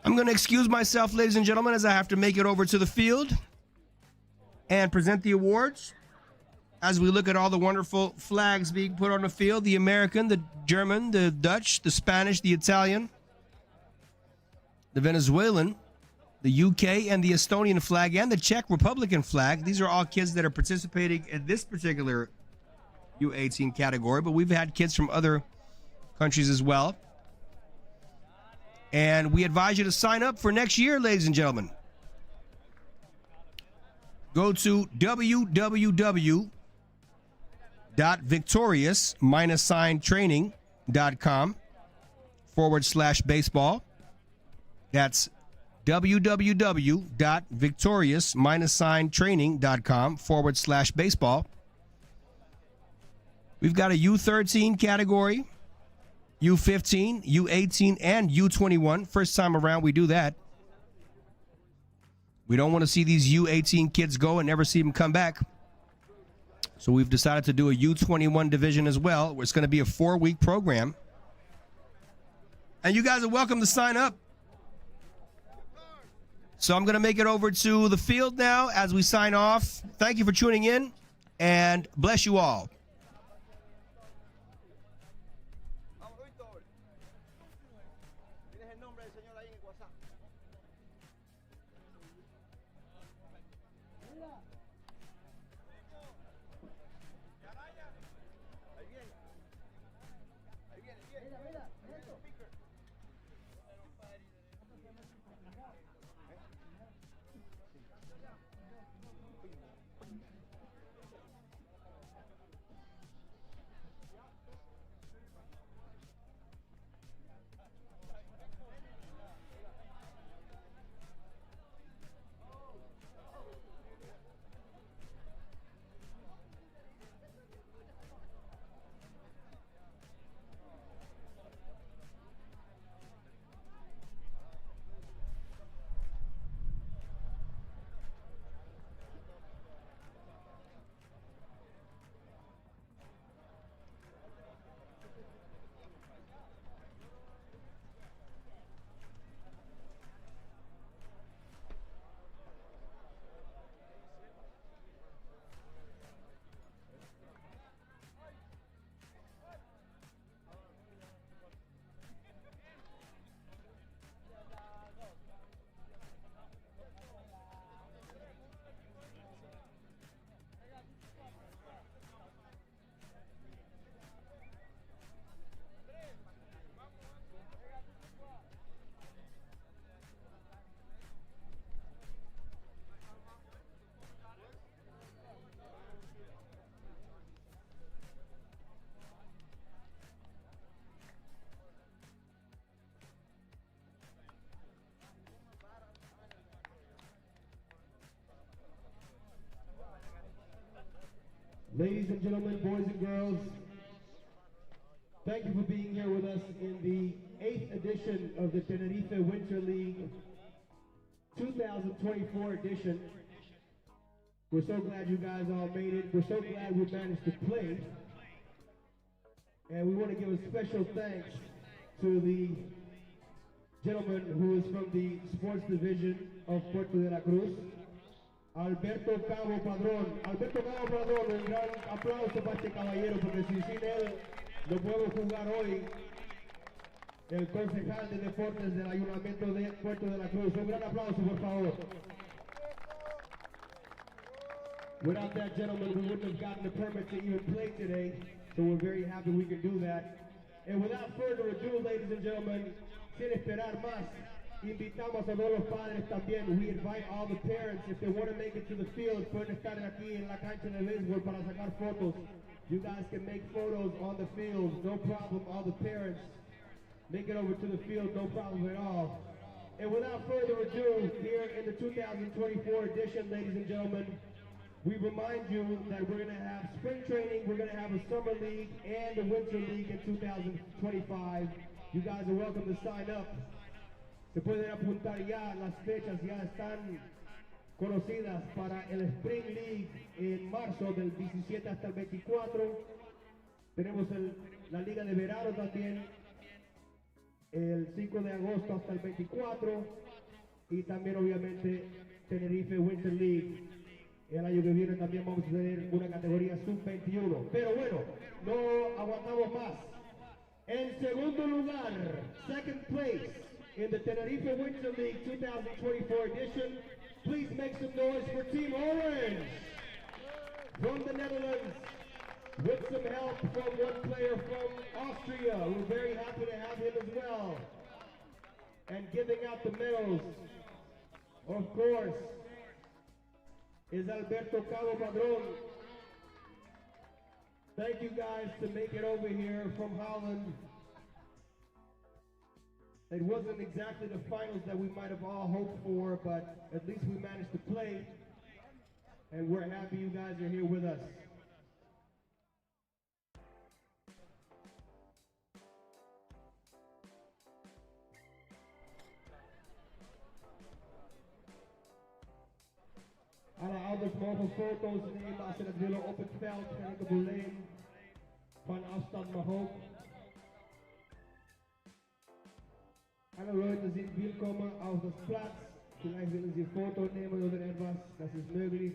B: I'm going to excuse myself, ladies and gentlemen, as I have to make it over to the field and present the awards. As we look at all the wonderful flags being put on the field, the American, the German, the Dutch, the Spanish, the Italian, the Venezuelan, the UK, and the Estonian flag, and the Czech Republican flag. These are all kids that are participating in this particular U18 category, but we've had kids from other countries as well. And we advise you to sign up for next year, ladies and gentlemen. Go to www.victorious-training.com/baseball. That's www.victorious-training.com/baseball. We've got a U13 category, U15, U18, and U21. First time around we do that. We don't want to see these U18 kids go and never see them come back. So we've decided to do a U21 division as well. It's going to be a 4-week program. And you guys are welcome to sign up. So I'm going to make it over to the field now as we sign off. Thank you for tuning in, and bless you all.
D: Ladies and gentlemen, boys and girls, thank you for being here with us in the 8th edition of the Tenerife Winter League 2024 edition. We're so glad you guys all made it. We're so glad we managed to play. And we want to give a special thanks to the gentleman who is from the sports division of Puerto de la Cruz, Alberto Cabo Padrón. Alberto Cabo Padrón, un gran aplauso para este caballero, porque sin él no podemos jugar hoy. El concejal de deportes del Ayuntamiento de Puerto de la Cruz. Un gran aplauso, por favor. Without that gentleman, we wouldn't have gotten the permit to even play today, so we're very happy we can do that. And without further ado, ladies and gentlemen, sin esperar más, invitamos a todos los padres también. We invite all the parents, if they want to make it to the field, pueden estar aquí en la cancha de béisbol para sacar fotos. You guys can make photos on the field, no problem. All the parents, make it over to the field, no problem at all. And without further ado, here in the 2024 edition, ladies and gentlemen, we remind you that we're going to have spring training, we're going to have a summer league and a winter league in 2025. You guys are welcome to sign up. Se pueden apuntar ya, las fechas ya están conocidas para el Spring League en marzo del 17 hasta el 24. Tenemos la Liga de Verano también, el 5 de agosto hasta el 24. Y también obviamente Tenerife Winter League. El año que viene también vamos a tener una categoría SUB18. Pero bueno, no aguantamos más. En segundo lugar, second place in the Tenerife Winter League 2024 edition. Please make some noise for Team Orange from the Netherlands, with some help from one player from Austria. We're very happy to have him as well. And giving out the medals, of course, is Alberto Cabo Padrón. Thank you guys to make it over here from Holland. It wasn't exactly the finals that we might have all hoped for, but at least we managed to play. And we're happy you guys are here with us. Alle ouders mogen foto's nemen als ze dat willen op het veld, geen probleem. Van afstand mag ook. Alle Leute sind willkommen auf das Platz. Vielleicht willen sie ein Foto nehmen oder etwas, das ist möglich.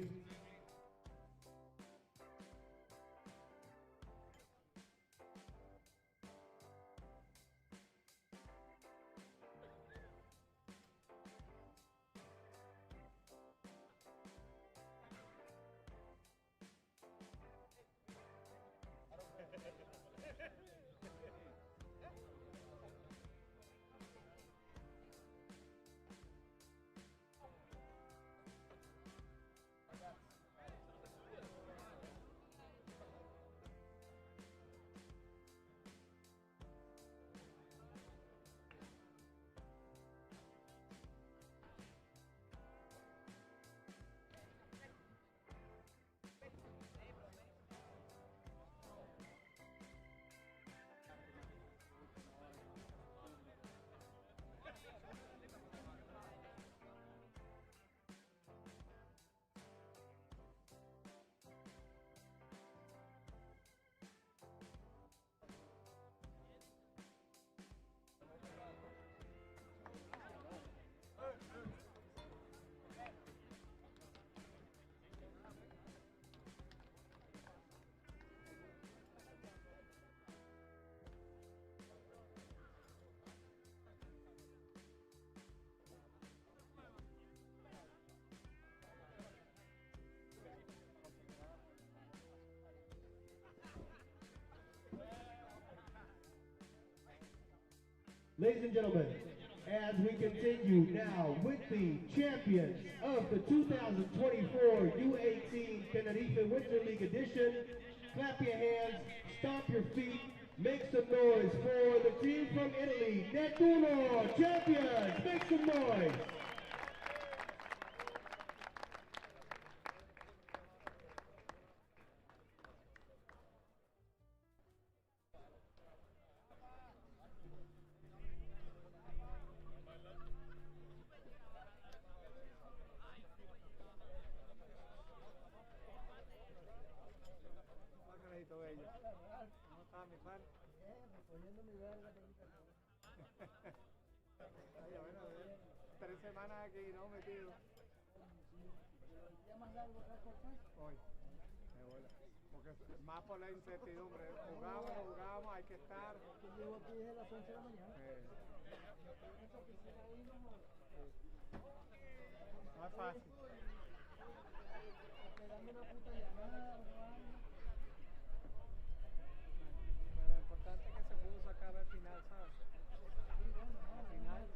D: Ladies and gentlemen, as we continue now with the champions of the 2024 U18 Tenerife Winter League edition, clap your hands, stomp your feet, make some noise for the team from Italy, Nettuno champions, make some noise.
C: semanas aquí, ¿no? Metido.
A: ¿Ya más largo que cortar?
C: Hoy. Me vuela. Porque más por la incertidumbre. Jugamos, hay que estar.
A: Yo llevo aquí desde las 11 de la mañana.
C: No es fácil.
A: Esperando una puta llamada,
C: Pero lo importante es que se pudo sacar al final, ¿sabes? Al final,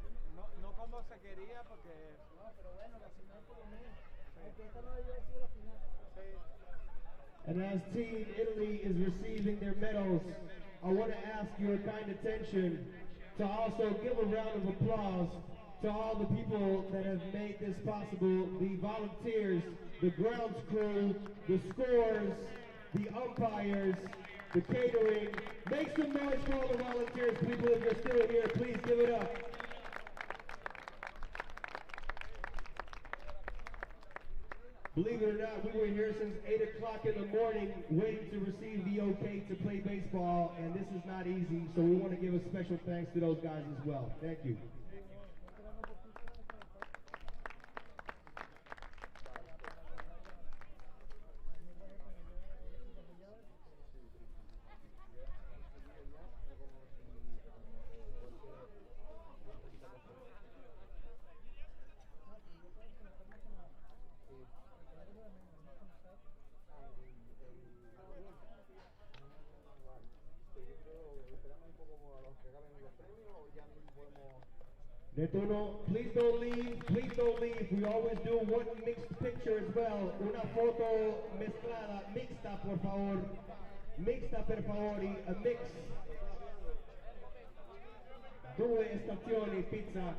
C: no como se quería, porque...
A: no, pero bueno, la final por lo menos.
C: Sí.
A: Aunque esta no había sido la final.
C: Sí.
D: And as Team Italy is receiving their medals, I want to ask your kind attention to also give a round of applause to all the people that have made this possible, the volunteers, the grounds crew, the scores, the umpires, the catering. Make some noise for all the volunteers, people. If you're still here, please give it up. Believe it or not, we were here since 8 o'clock in the morning waiting to receive the okay to play baseball, and this is not easy, so we want to give a special thanks to those guys as well. Thank you. Retorno, please don't leave, please don't leave. We always do one mixed picture as well. Una foto mezclada, mixta por favor. Mixta per favore, a mix. Due stazioni, pizza.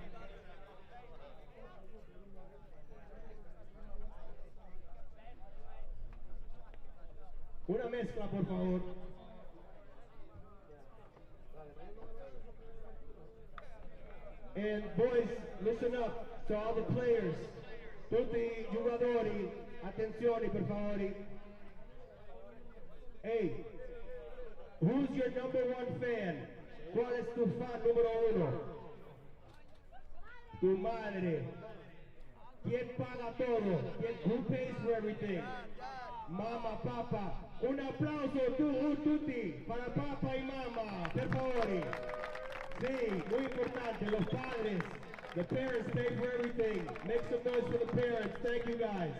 D: Una mezcla por favor. And boys, listen up to all the players. Tutti i giocatori, attenzione per favore. Hey, who's your number one fan? ¿Cuál es tu fan número uno? Tu madre. ¿Quién paga todo? Who pays for everything? Mama, papa. Un aplauso tutti para papa y mama, per favore. Sí, muy importante, los padres. The parents pay for everything. Make some noise for the parents. Thank you guys.